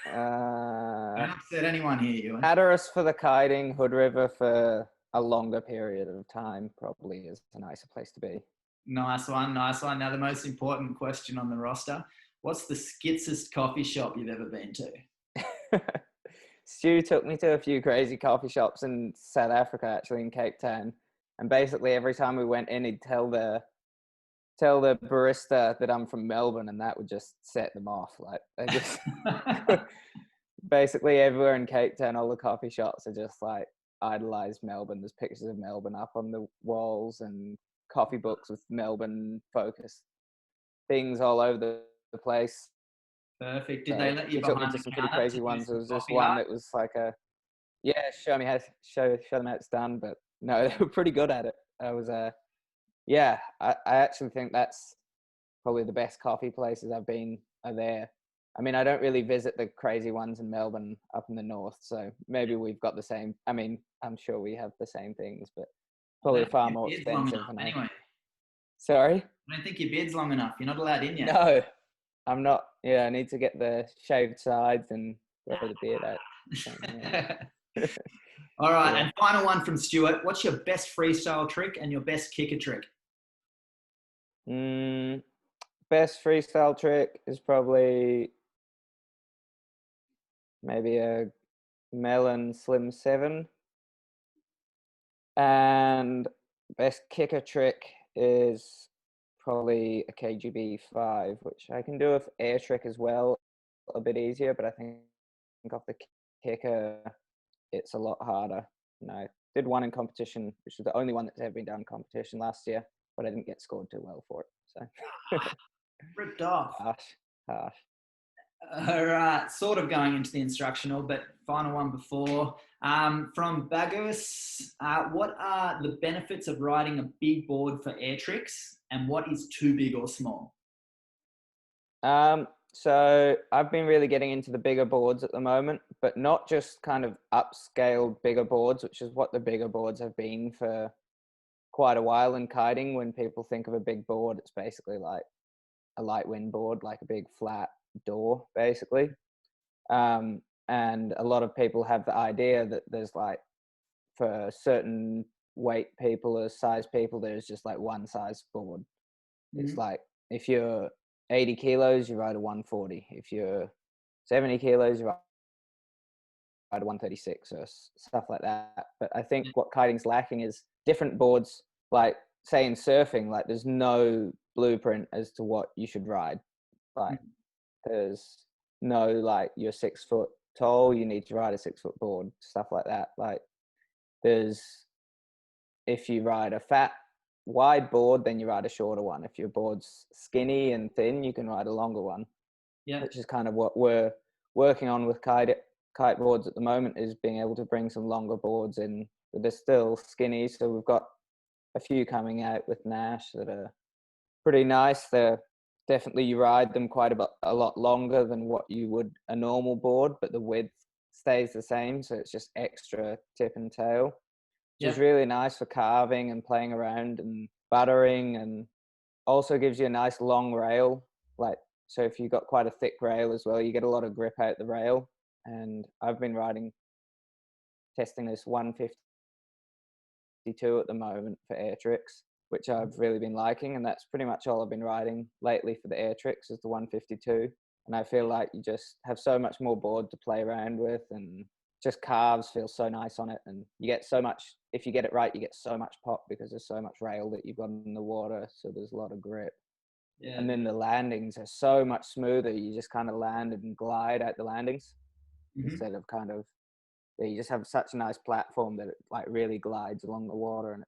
Speaker 1: Don't upset anyone here, Ewan.
Speaker 2: Hatteras for the kiting, Hood River for a longer period of time probably is a nicer place to be.
Speaker 1: Nice one, nice one. Now, the most important question on the roster. What's the skitsest coffee shop you've ever been to?
Speaker 2: Stu took me to a few crazy coffee shops in South Africa, actually in Cape Town. And basically every time we went in, he'd tell the barista that I'm from Melbourne, and that would just set them off. Like they just basically everywhere in Cape Town, all the coffee shops are just like idolized Melbourne. There's pictures of Melbourne up on the walls and coffee books with Melbourne focused things all over the place.
Speaker 1: Perfect. Did they let you
Speaker 2: took me
Speaker 1: behind
Speaker 2: to
Speaker 1: the
Speaker 2: some pretty
Speaker 1: counter
Speaker 2: crazy
Speaker 1: to
Speaker 2: ones.
Speaker 1: do
Speaker 2: There was
Speaker 1: some
Speaker 2: just
Speaker 1: coffee
Speaker 2: one
Speaker 1: art?
Speaker 2: that was like show them how it's done. But no, they were pretty good at it. I was I actually think that's probably the best coffee places I've been are there. I mean, I don't really visit the crazy ones in Melbourne up in the north, so maybe we've got the same. I mean, I'm sure we have the same things, but probably far more expensive.
Speaker 1: Anyway,
Speaker 2: sorry?
Speaker 1: I don't think your beard's long enough. You're not allowed in yet.
Speaker 2: No, I'm not. Yeah, I need to get the shaved sides and grow the beard out. So, yeah.
Speaker 1: All right,
Speaker 2: Yeah.
Speaker 1: and final one from Stuart. What's your best freestyle trick and your best kicker trick?
Speaker 2: Best freestyle trick is probably maybe a melon slim 7. And best kicker trick is probably a KGB 5, which I can do with air trick as well, a bit easier, but I think off the kicker, it's a lot harder. And I did one in competition, which was the only one that's ever been done in competition last year, but I didn't get scored too well for it. So
Speaker 1: Ripped off.
Speaker 2: harsh.
Speaker 1: All right, sort of going into the instructional, but final one before. From Bagus, what are the benefits of riding a big board for air tricks, and what is too big or small?
Speaker 2: So I've been really getting into the bigger boards at the moment, but not just kind of upscaled bigger boards, which is what the bigger boards have been for quite a while in kiting. When people think of a big board, it's basically like a light wind board, like a big flat door, basically. And a lot of people have the idea that there's like, for certain weight people or size people, there's just like one size board. It's like if you're 80 kilos, you ride a 140. If you're 70 kilos, you ride a 136 or stuff like that. But I think what kiting's lacking is different boards. Like say in surfing, like there's no blueprint as to what you should ride. Like there's no like you're 6 foot tall, you need to ride a 6 foot board, stuff like that. Like there's if you ride a fat wide board, then you ride a shorter one. If your board's skinny and thin, you can ride a longer one. Yeah, which is kind of what we're working on with kite boards at the moment, is being able to bring some longer boards in, but they're still skinny. So we've got a few coming out with Nash that are pretty nice. They're definitely, you ride them quite a lot longer than what you would a normal board, but the width stays the same. So it's just extra tip and tail, which is really nice for carving and playing around and buttering, and also gives you a nice long rail. Like, so if you've got quite a thick rail as well, you get a lot of grip out the rail. And I've been testing this 152 at the moment for air tricks, which I've really been liking. And that's pretty much all I've been riding lately for the air tricks, is the 152. And I feel like you just have so much more board to play around with, and just carves feel so nice on it. And you get so much, if you get it right, you get so much pop because there's so much rail that you've got in the water. So there's a lot of grip. Yeah. And then the landings are so much smoother. You just kind of land and glide out the landings instead of kind of, you just have such a nice platform that it like really glides along the water. And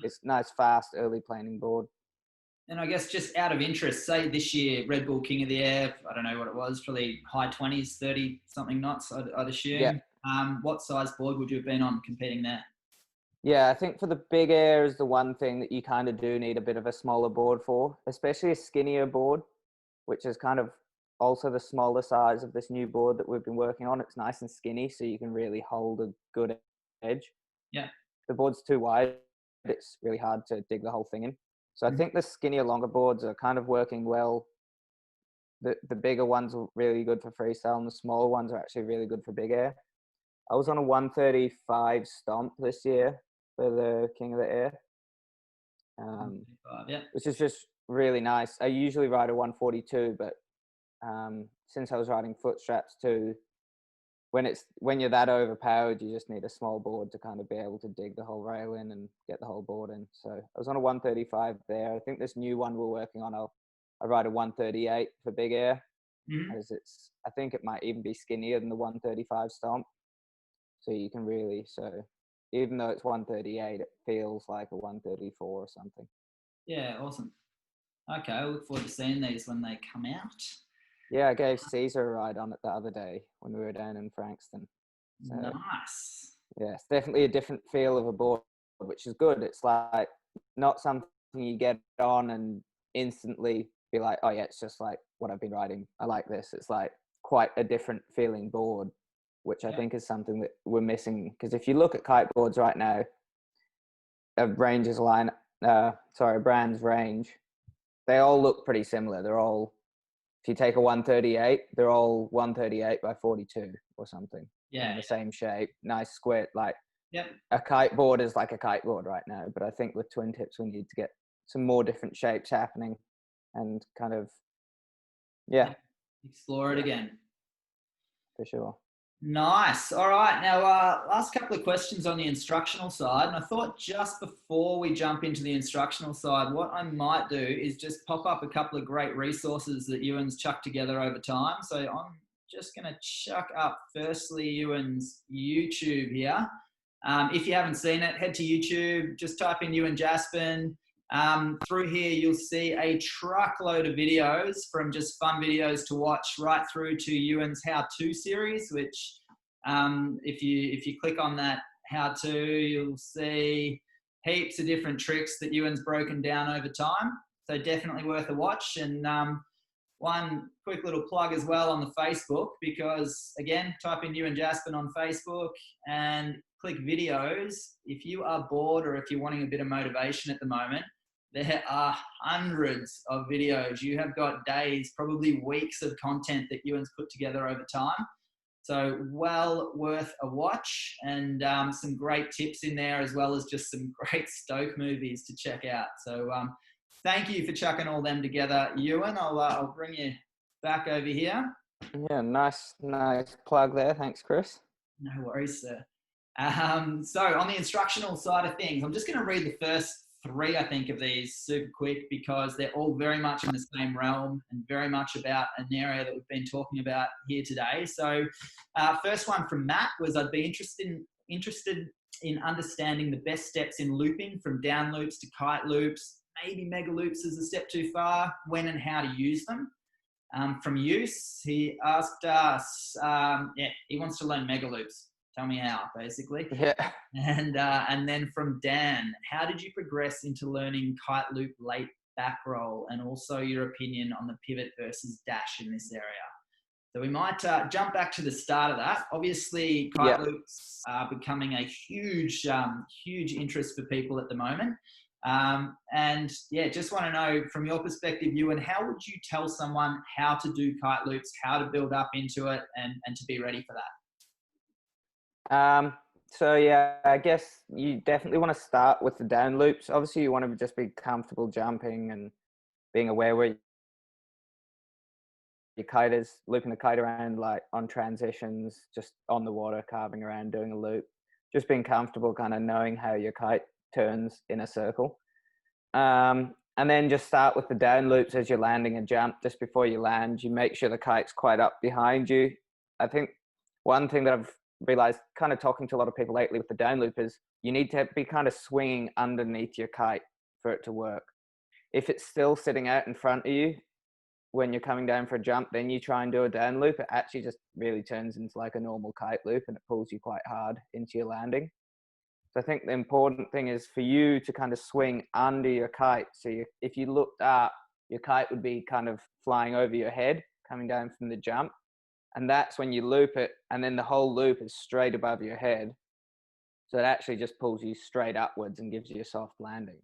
Speaker 2: it's nice, fast, early planing board.
Speaker 1: And I guess just out of interest, say this year, Red Bull King of the Air, I don't know what it was, probably high 20s, 30 something knots, I'd
Speaker 2: Yeah.
Speaker 1: assume. What size board would you have been on competing there?
Speaker 2: Yeah, I think for the big air is the one thing that you kind of do need a bit of a smaller board for, especially a skinnier board, which is kind of also the smaller size of this new board that we've been working on. It's nice and skinny, so you can really hold a good edge.
Speaker 1: Yeah.
Speaker 2: The board's too wide, it's really hard to dig the whole thing in. So I think the skinnier, longer boards are kind of working well. The bigger ones are really good for freestyle, and the smaller ones are actually really good for big air. I was on a 135 stomp this year for the King of the Air,
Speaker 1: Yeah.
Speaker 2: which is just really nice. I usually ride a 142, but since I was riding foot straps too, when you're that overpowered, you just need a small board to kind of be able to dig the whole rail in and get the whole board in. So I was on a 135 there. I think this new one we're working on, I ride a 138 for big air, as I think it might even be skinnier than the 135 stomp. So you can really, even though it's 138, it feels like a 134 or something.
Speaker 1: Yeah, awesome. Okay, I look forward to seeing these when they come out.
Speaker 2: Yeah, I gave Caesar a ride on it the other day when we were down in Frankston. So,
Speaker 1: nice.
Speaker 2: Yeah, it's definitely a different feel of a board, which is good. It's like not something you get on and instantly be like, oh yeah, it's just like what I've been riding. I like this. It's like quite a different feeling board, which I think is something that we're missing. Because if you look at kite boards right now, a brand's range, they all look pretty similar. They're all, if you take a 138, they're all 138 by 42 or something.
Speaker 1: Yeah.
Speaker 2: In the same shape, nice square. Like
Speaker 1: Yep.
Speaker 2: a kite board is like a kite board right now, but I think with twin tips we need to get some more different shapes happening and kind of
Speaker 1: explore it again.
Speaker 2: For sure.
Speaker 1: Nice. All right. Now, last couple of questions on the instructional side. And I thought just before we jump into the instructional side, what I might do is just pop up a couple of great resources that Ewan's chucked together over time. So I'm just going to chuck up firstly Ewan's YouTube here. If you haven't seen it, head to YouTube, just type in Ewan Jaspan. Through here, you'll see a truckload of videos, from just fun videos to watch right through to Ewan's how-to series, which if you click on that how-to, you'll see heaps of different tricks that Ewan's broken down over time. So definitely worth a watch. And one quick little plug as well on the Facebook, because again, type in Ewan Jaspan on Facebook and click videos. If you are bored or if you're wanting a bit of motivation at the moment, there are hundreds of videos. You have got days, probably weeks of content that Ewan's put together over time. So well worth a watch, and some great tips in there, as well as just some great Stoke movies to check out. So thank you for chucking all them together, Ewan. I'll bring you back over here.
Speaker 2: Yeah, nice plug there. Thanks, Chris.
Speaker 1: No worries, sir. So on the instructional side of things, I'm just going to read the first three, I think, of these super quick, because they're all very much in the same realm and very much about an area that we've been talking about here today. So first one from Matt was, I'd be interested in understanding the best steps in looping, from down loops to kite loops, maybe mega loops is a step too far, when and how to use them. From Use, he asked us, he wants to learn mega loops. Tell me how, basically.
Speaker 2: Yeah.
Speaker 1: And then from Dan, how did you progress into learning kite loop late back roll, and also your opinion on the pivot versus dash in this area? So we might jump back to the start of that. Obviously, kite loops are becoming a huge interest for people at the moment. And just want to know from your perspective, Ewan, how would you tell someone how to do kite loops, how to build up into it, and to be ready for that?
Speaker 2: So yeah, I guess you definitely want to start with the down loops. Obviously, you want to just be comfortable jumping and being aware where your kite is, looping the kite around, like on transitions, just on the water, carving around, doing a loop, just being comfortable, kind of knowing how your kite turns in a circle. And then just start with the down loops as you're landing a jump. Just before you land, you make sure the kite's quite up behind you. I think one thing that I've realized, kind of talking to a lot of people lately with the down loop, is you need to be kind of swinging underneath your kite for it to work. If it's still sitting out in front of you when you're coming down for a jump, then you try and do a down loop. It actually just really turns into like a normal kite loop, and it pulls you quite hard into your landing. So I think the important thing is for you to kind of swing under your kite. So if you looked up, your kite would be kind of flying over your head, coming down from the jump. And that's when you loop it, and then the whole loop is straight above your head. So it actually just pulls you straight upwards and gives you a soft landing.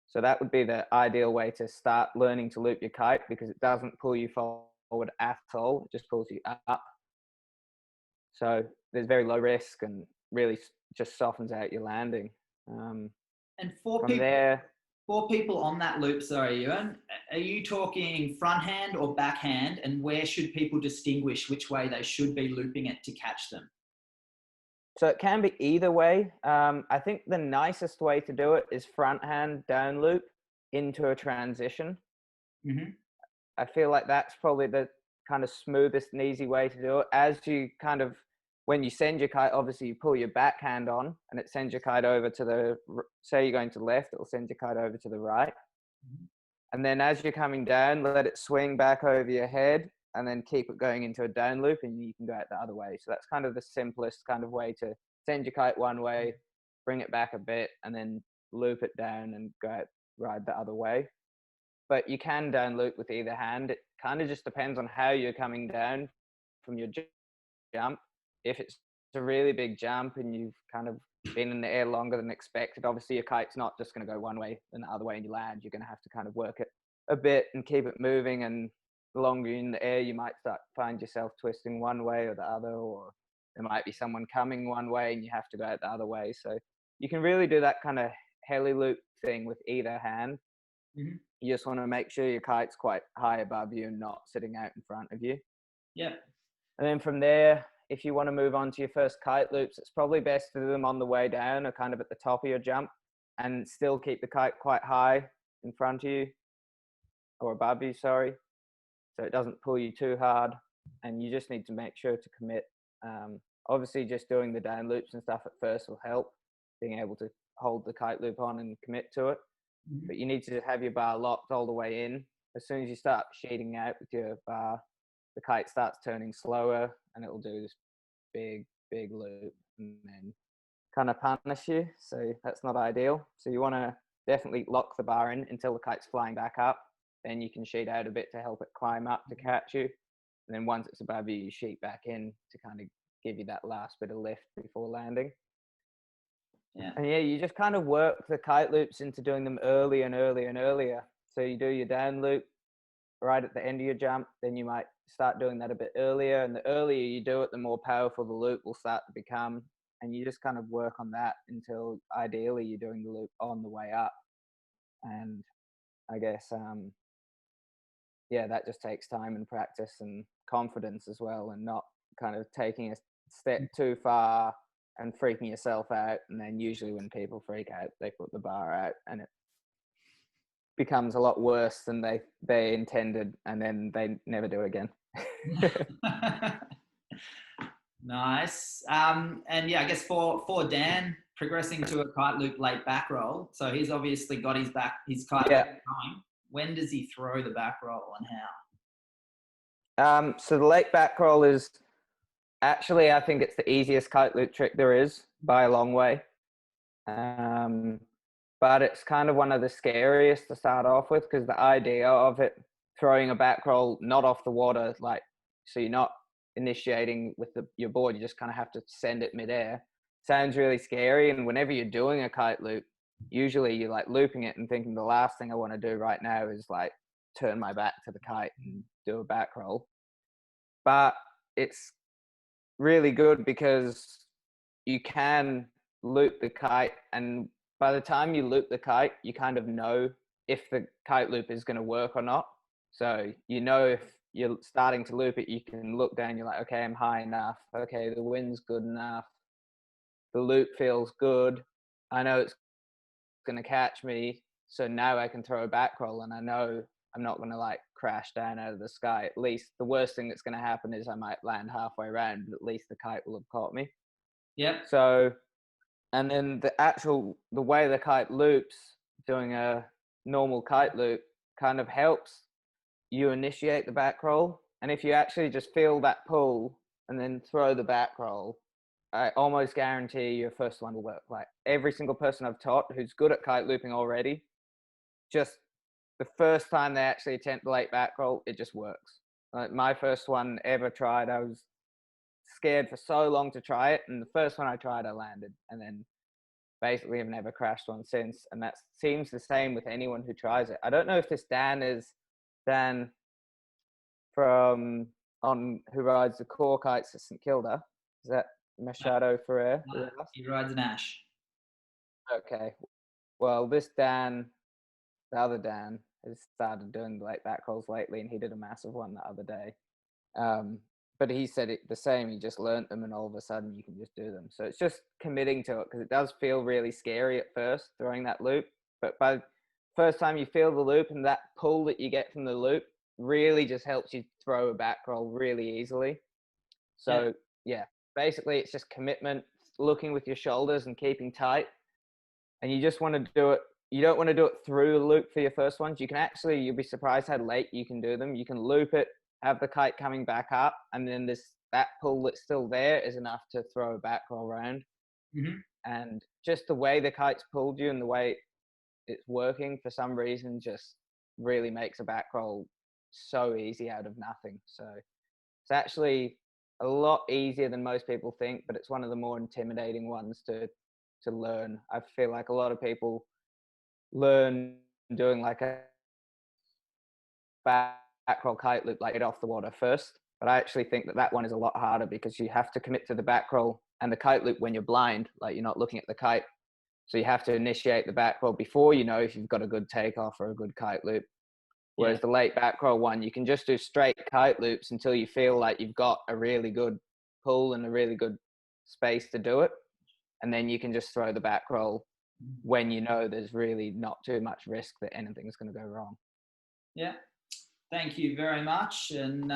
Speaker 2: So that would be the ideal way to start learning to loop your kite, because it doesn't pull you forward at all. It just pulls you up. So there's very low risk and really just softens out your landing.
Speaker 1: And
Speaker 2: from there,
Speaker 1: 4 people on that loop, sorry, Ewan, are you talking front hand or backhand, and where should people distinguish which way they should be looping it to catch them?
Speaker 2: So it can be either way. I think the nicest way to do it is front hand down loop into a transition.
Speaker 1: Mm-hmm.
Speaker 2: I feel like that's probably the kind of smoothest and easy way to do it. As you kind of, when you send your kite, obviously you pull your backhand on and it sends your kite over to the, say you're going to the left, it'll send your kite over to the right. Mm-hmm. And then as you're coming down, let it swing back over your head and then keep it going into a down loop, and you can go out the other way. So that's kind of the simplest kind of way to send your kite one way, bring it back a bit, and then loop it down and go out, ride the other way. But you can down loop with either hand. It kind of just depends on how you're coming down from your jump. If it's a really big jump and you've kind of been in the air longer than expected, obviously your kite's not just going to go one way and the other way and you land. You're going to have to kind of work it a bit and keep it moving, and the longer you're in the air, you might find yourself twisting one way or the other, or there might be someone coming one way and you have to go out the other way. So you can really do that kind of heli loop thing with either hand. Mm-hmm. You just want to make sure your kite's quite high above you and not sitting out in front of you.
Speaker 1: Yeah.
Speaker 2: And then from there, if you want to move on to your first kite loops, it's probably best to do them on the way down or kind of at the top of your jump, and still keep the kite quite high in front of you, or above you, sorry, so it doesn't pull you too hard. And you just need to make sure to commit. Obviously, just doing the down loops and stuff at first will help, being able to hold the kite loop on and commit to it. Mm-hmm. But you need to have your bar locked all the way in. As soon as you start sheeting out with your bar, the kite starts turning slower and it will do this big loop and then kind of punish you. So that's not ideal. So you want to definitely lock the bar in until the kite's flying back up. Then you can sheet out a bit to help it climb up to catch you. And then once it's above you, you sheet back in to kind of give you that last bit of lift before landing. Yeah. And yeah, you just kind of work the kite loops into doing them earlier and earlier and earlier. So you do your down loop right at the end of your jump, then you might start doing that a bit earlier. And the earlier you do it, the more powerful the loop will start to become. And you just kind of work on that until ideally you're doing the loop on the way up. And I guess, yeah, that just takes time and practice and confidence as well, and not kind of taking a step too far and freaking yourself out. And then usually when people freak out, they put the bar out and it becomes a lot worse than they intended, and then they never do it again.
Speaker 1: Nice. And yeah, I guess for Dan, progressing to a kite loop late back roll, so he's obviously got his kite loop going. When does he throw the back roll and
Speaker 2: how? So the late back roll is actually, I think it's the easiest kite loop trick there is by a long way. But it's kind of one of the scariest to start off with, because the idea of it throwing a back roll not off the water, like, so you're not initiating with your board, you just kind of have to send it midair, sounds really scary. And whenever you're doing a kite loop, usually you're like looping it and thinking the last thing I want to do right now is like turn my back to the kite and do a back roll. But it's really good because you can loop the kite, and by the time you loop the kite, you kind of know if the kite loop is going to work or not. So you know if you're starting to loop it, you can look down, you're like, okay, I'm high enough. Okay, the wind's good enough. The loop feels good. I know it's going to catch me. So now I can throw a back roll, and I know I'm not going to like crash down out of the sky. At least the worst thing that's going to happen is I might land halfway around, but at least the kite will have caught me.
Speaker 1: Yep.
Speaker 2: So, and then the way the kite loops, doing a normal kite loop kind of helps you initiate the back roll. And if you actually just feel that pull and then throw the back roll, I almost guarantee your first one will work. Like every single person I've taught who's good at kite looping already, just the first time they actually attempt the late back roll, it just works. Like my first one ever tried, I was scared for so long to try it, and the first one I tried, I landed, and then basically have never crashed one since. And that seems the same with anyone who tries it. I don't know if this Dan from who rides the core kites at St Kilda. Is that Machado Ferrer?
Speaker 1: No, he rides an Ash.
Speaker 2: Okay. Well, this Dan, the other Dan, has started doing the late back rolls lately, and he did a massive one the other day. But he said it the same. He just learnt them, and all of a sudden you can just do them. So it's just committing to it, because it does feel really scary at first throwing that loop. But by the first time you feel the loop, and that pull that you get from the loop really just helps you throw a back roll really easily. So yeah, basically it's just commitment, looking with your shoulders and keeping tight. And you just want to do it. You don't want to do it through the loop for your first ones. You can actually, you'll be surprised how late you can do them. You can loop it, have the kite coming back up, and then that pull that's still there is enough to throw a back roll around.
Speaker 1: Mm-hmm.
Speaker 2: And just the way the kite's pulled you and the way it's working for some reason just really makes a back roll so easy out of nothing. So it's actually a lot easier than most people think, but it's one of the more intimidating ones to learn. I feel like a lot of people learn doing like a back roll kite loop like it off the water first, but I actually think that one is a lot harder, because you have to commit to the back roll and the kite loop when you're blind, like you're not looking at the kite. So you have to initiate the back roll before you know if you've got a good takeoff or a good kite loop. Whereas the late back roll one, you can just do straight kite loops until you feel like you've got a really good pull and a really good space to do it. And then you can just throw the back roll when you know there's really not too much risk that anything's going to go wrong.
Speaker 1: Yeah. Thank you very much. And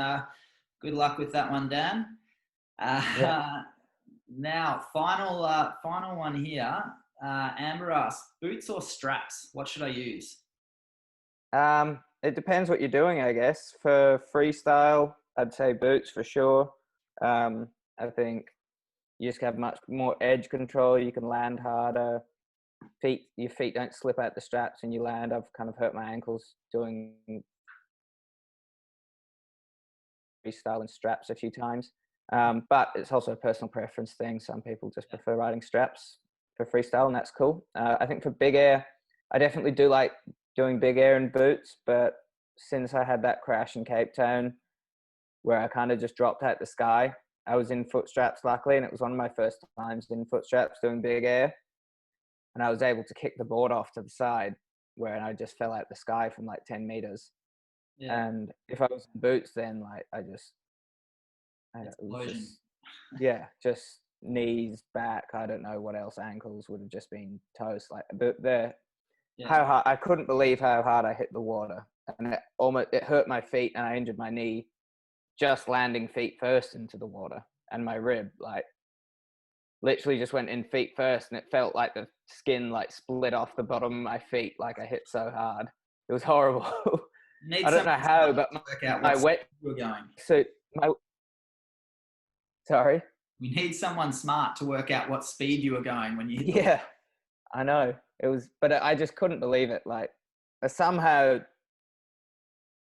Speaker 1: good luck with that one, Dan. Now, final one here. Amber asks, boots or straps? What should I use?
Speaker 2: It depends what you're doing, I guess. For freestyle, I'd say boots for sure. I think you just have much more edge control. You can land harder. Your feet don't slip out the straps when you land. I've kind of hurt my ankles doing freestyle and straps a few times. But it's also a personal preference thing. Some people just prefer riding straps for freestyle, and that's cool. I think for big air, I definitely do like doing big air in boots, but since I had that crash in Cape Town where I kind of just dropped out the sky, I was in foot straps luckily, and it was one of my first times in foot straps doing big air, and I was able to kick the board off to the side where I just fell out the sky from like 10 meters. And if I was in boots, then like just knees, back, I don't know what else, ankles would have just been toast. Like how hard, I couldn't believe how hard I hit the water, and it hurt my feet, and I injured my knee just landing feet first into the water, and my rib like literally just went in feet first, and it felt like the skin like split off the bottom of my feet, like I hit so hard. It was horrible. I don't know how, but my wet suit. Sorry.
Speaker 1: We need someone smart to work out what speed you were going when you hit.
Speaker 2: Yeah, I know it was, but I just couldn't believe it. Like somehow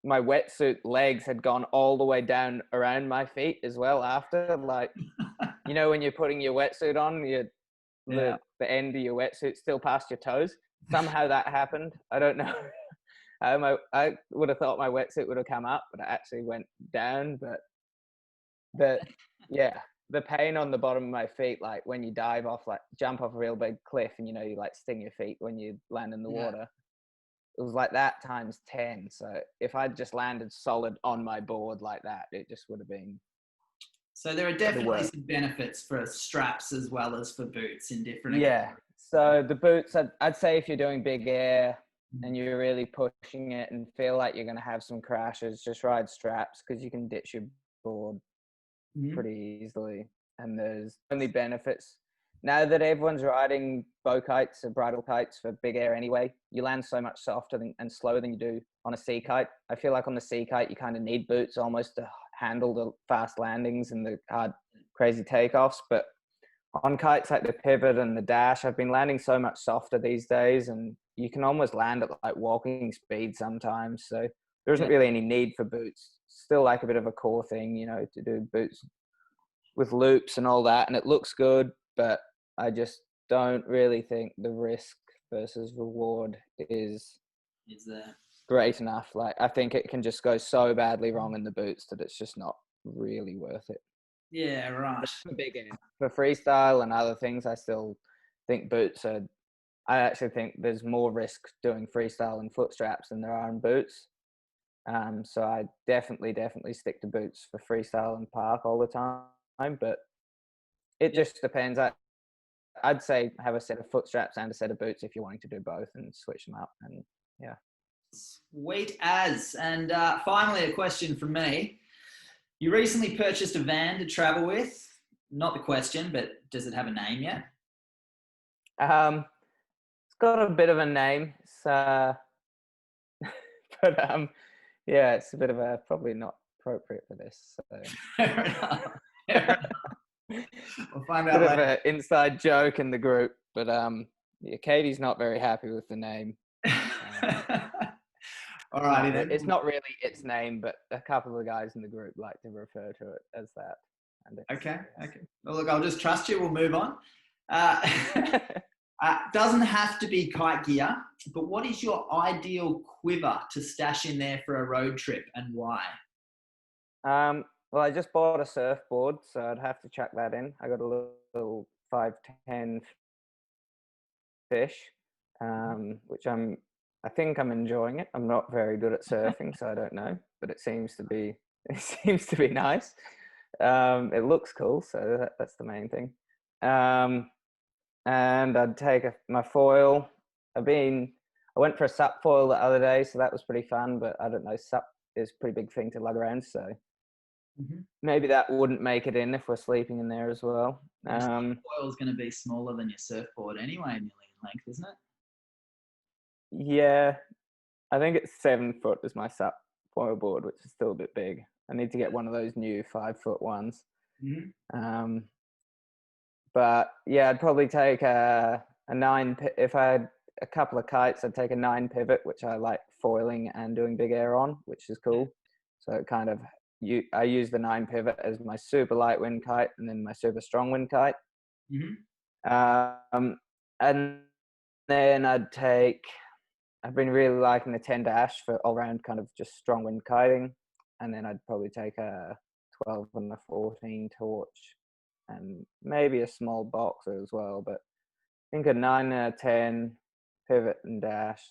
Speaker 2: my wetsuit legs had gone all the way down around my feet as well. After, like, you know, when you're putting your wetsuit on, the end of your wetsuit still past your toes. Somehow that happened. I don't know. I would have thought my wetsuit would have come up, but it actually went down. But the pain on the bottom of my feet, like when you jump off a real big cliff, and you know you like sting your feet when you land in the water. It was like that times 10. So if I'd just landed solid on my board like that, it just would have been.
Speaker 1: So there are definitely some benefits for straps as well as for boots in different.
Speaker 2: Yeah. So the boots, I'd say if you're doing big air and you're really pushing it and feel like you're going to have some crashes, just ride straps, because you can ditch your board pretty easily. And there's only benefits now that everyone's riding bow kites or bridle kites for big air anyway, you land so much softer and slower than you do on a sea kite. I feel like on the sea kite, you kind of need boots almost to handle the fast landings and the hard, crazy takeoffs. But on kites like the pivot and the dash, I've been landing so much softer these days, and you can almost land at like walking speed sometimes. So there isn't really any need for boots. Still like a bit of a core thing, you know, to do boots with loops and all that, and it looks good, but I just don't really think the risk versus reward is
Speaker 1: there
Speaker 2: great enough. Like, I think it can just go so badly wrong in the boots that it's just not really worth it.
Speaker 1: Yeah, right.
Speaker 2: For big air, for freestyle and other things, I still think boots are. I actually think there's more risk doing freestyle in foot straps than there are in boots. So I definitely stick to boots for freestyle and park all the time. But it just depends. I'd say have a set of foot straps and a set of boots if you're wanting to do both and switch them up. And yeah.
Speaker 1: Sweet as. And finally, a question from me. You recently purchased a van to travel with. Not the question, but does it have a name yet?
Speaker 2: It's got a bit of a name. It's, but yeah, it's a bit of a probably not appropriate for this. So.
Speaker 1: Fair enough. Fair enough. We'll find out
Speaker 2: later.
Speaker 1: Bit of
Speaker 2: an inside joke in the group, but yeah, Katie's not very happy with the name.
Speaker 1: All righty then.
Speaker 2: It's not really its name, but a couple of the guys in the group like to refer to it as that. And
Speaker 1: okay. Well, look, I'll just trust you. We'll move on. Doesn't have to be kite gear, but what is your ideal quiver to stash in there for a road trip, and why?
Speaker 2: Well, I just bought a surfboard, so I'd have to chuck that in. I got a little 5'10" fish, which I think I'm enjoying it. I'm not very good at surfing, so I don't know, but it seems to be nice. It looks cool, so that's the main thing. And I'd take my foil. I went for a sup foil the other day, so that was pretty fun. But I don't know, sup is a pretty big thing to lug around, so maybe that wouldn't make it in if we're sleeping in there as well.
Speaker 1: Foil is going to be smaller than your surfboard anyway, nearly in length, isn't it?
Speaker 2: Yeah, I think it's 7 foot is my sup foil board, which is still a bit big. I need to get one of those new 5 foot ones. But yeah, I'd probably take a 9. If I had a couple of kites, I'd take a 9 pivot, which I like foiling and doing big air on, which is cool. So it kind of I use the 9 pivot as my super light wind kite and then my super strong wind kite. And then I've been really liking the 10 dash for all round kind of just strong wind kiting. And then I'd probably take a 12 and a 14 torch and maybe a small boxer as well. But I think a 9 and a 10 pivot and dash,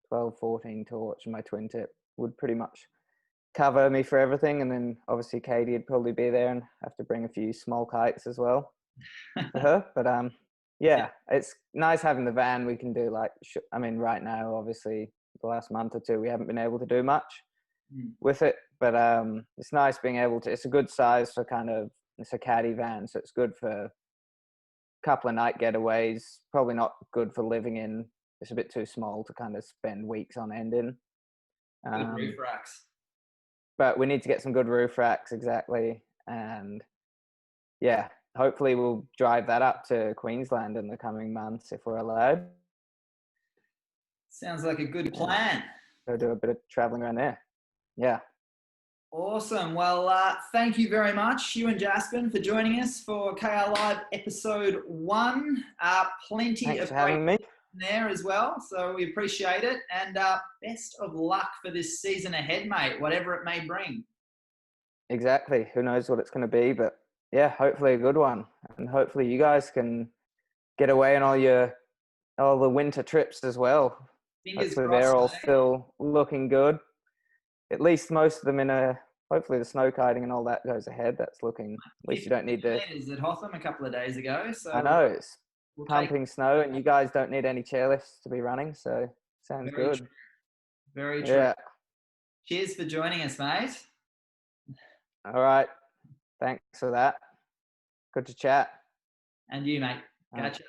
Speaker 2: 12, 14 torch and my twin tip would pretty much cover me for everything. And then obviously Katie would probably be there and have to bring a few small kites as well for her. But yeah, it's nice having the van. We can do right now, obviously the last month or two, we haven't been able to do much with it, but it's nice being able to, it's a good size for it's a caddy van. So it's good for a couple of night getaways, probably not good for living in. It's a bit too small to kind of spend weeks on end in.
Speaker 1: Good roof racks.
Speaker 2: But we need to get some good roof racks, exactly. And yeah, hopefully we'll drive that up to Queensland in the coming months if we're allowed.
Speaker 1: Sounds like a good plan.
Speaker 2: Go do a bit of traveling around there. Yeah.
Speaker 1: Awesome. Well, thank you very much, Ewan Jaspan, for joining us for KR Live episode 1. Plenty
Speaker 2: Thanks
Speaker 1: of
Speaker 2: for having me
Speaker 1: there as well, so we appreciate it. And best of luck for this season ahead, mate, whatever it may bring.
Speaker 2: Exactly. Who knows what it's going to be, but yeah, hopefully a good one. And hopefully you guys can get away on all the winter trips as well.
Speaker 1: Fingers
Speaker 2: hopefully
Speaker 1: crossed,
Speaker 2: they're all
Speaker 1: mate.
Speaker 2: still looking good. At least most of them hopefully the snow kiting and all that goes ahead. That's looking, at least you don't need to.
Speaker 1: Meters at Hotham a couple of days ago. So
Speaker 2: I know, it's pumping snow and you guys don't need any chairlifts to be running. So sounds
Speaker 1: Very
Speaker 2: good.
Speaker 1: True. Very true.
Speaker 2: Yeah.
Speaker 1: Cheers for joining us, mate.
Speaker 2: All right. Thanks for that. Good to chat.
Speaker 1: And you, mate. Gotcha.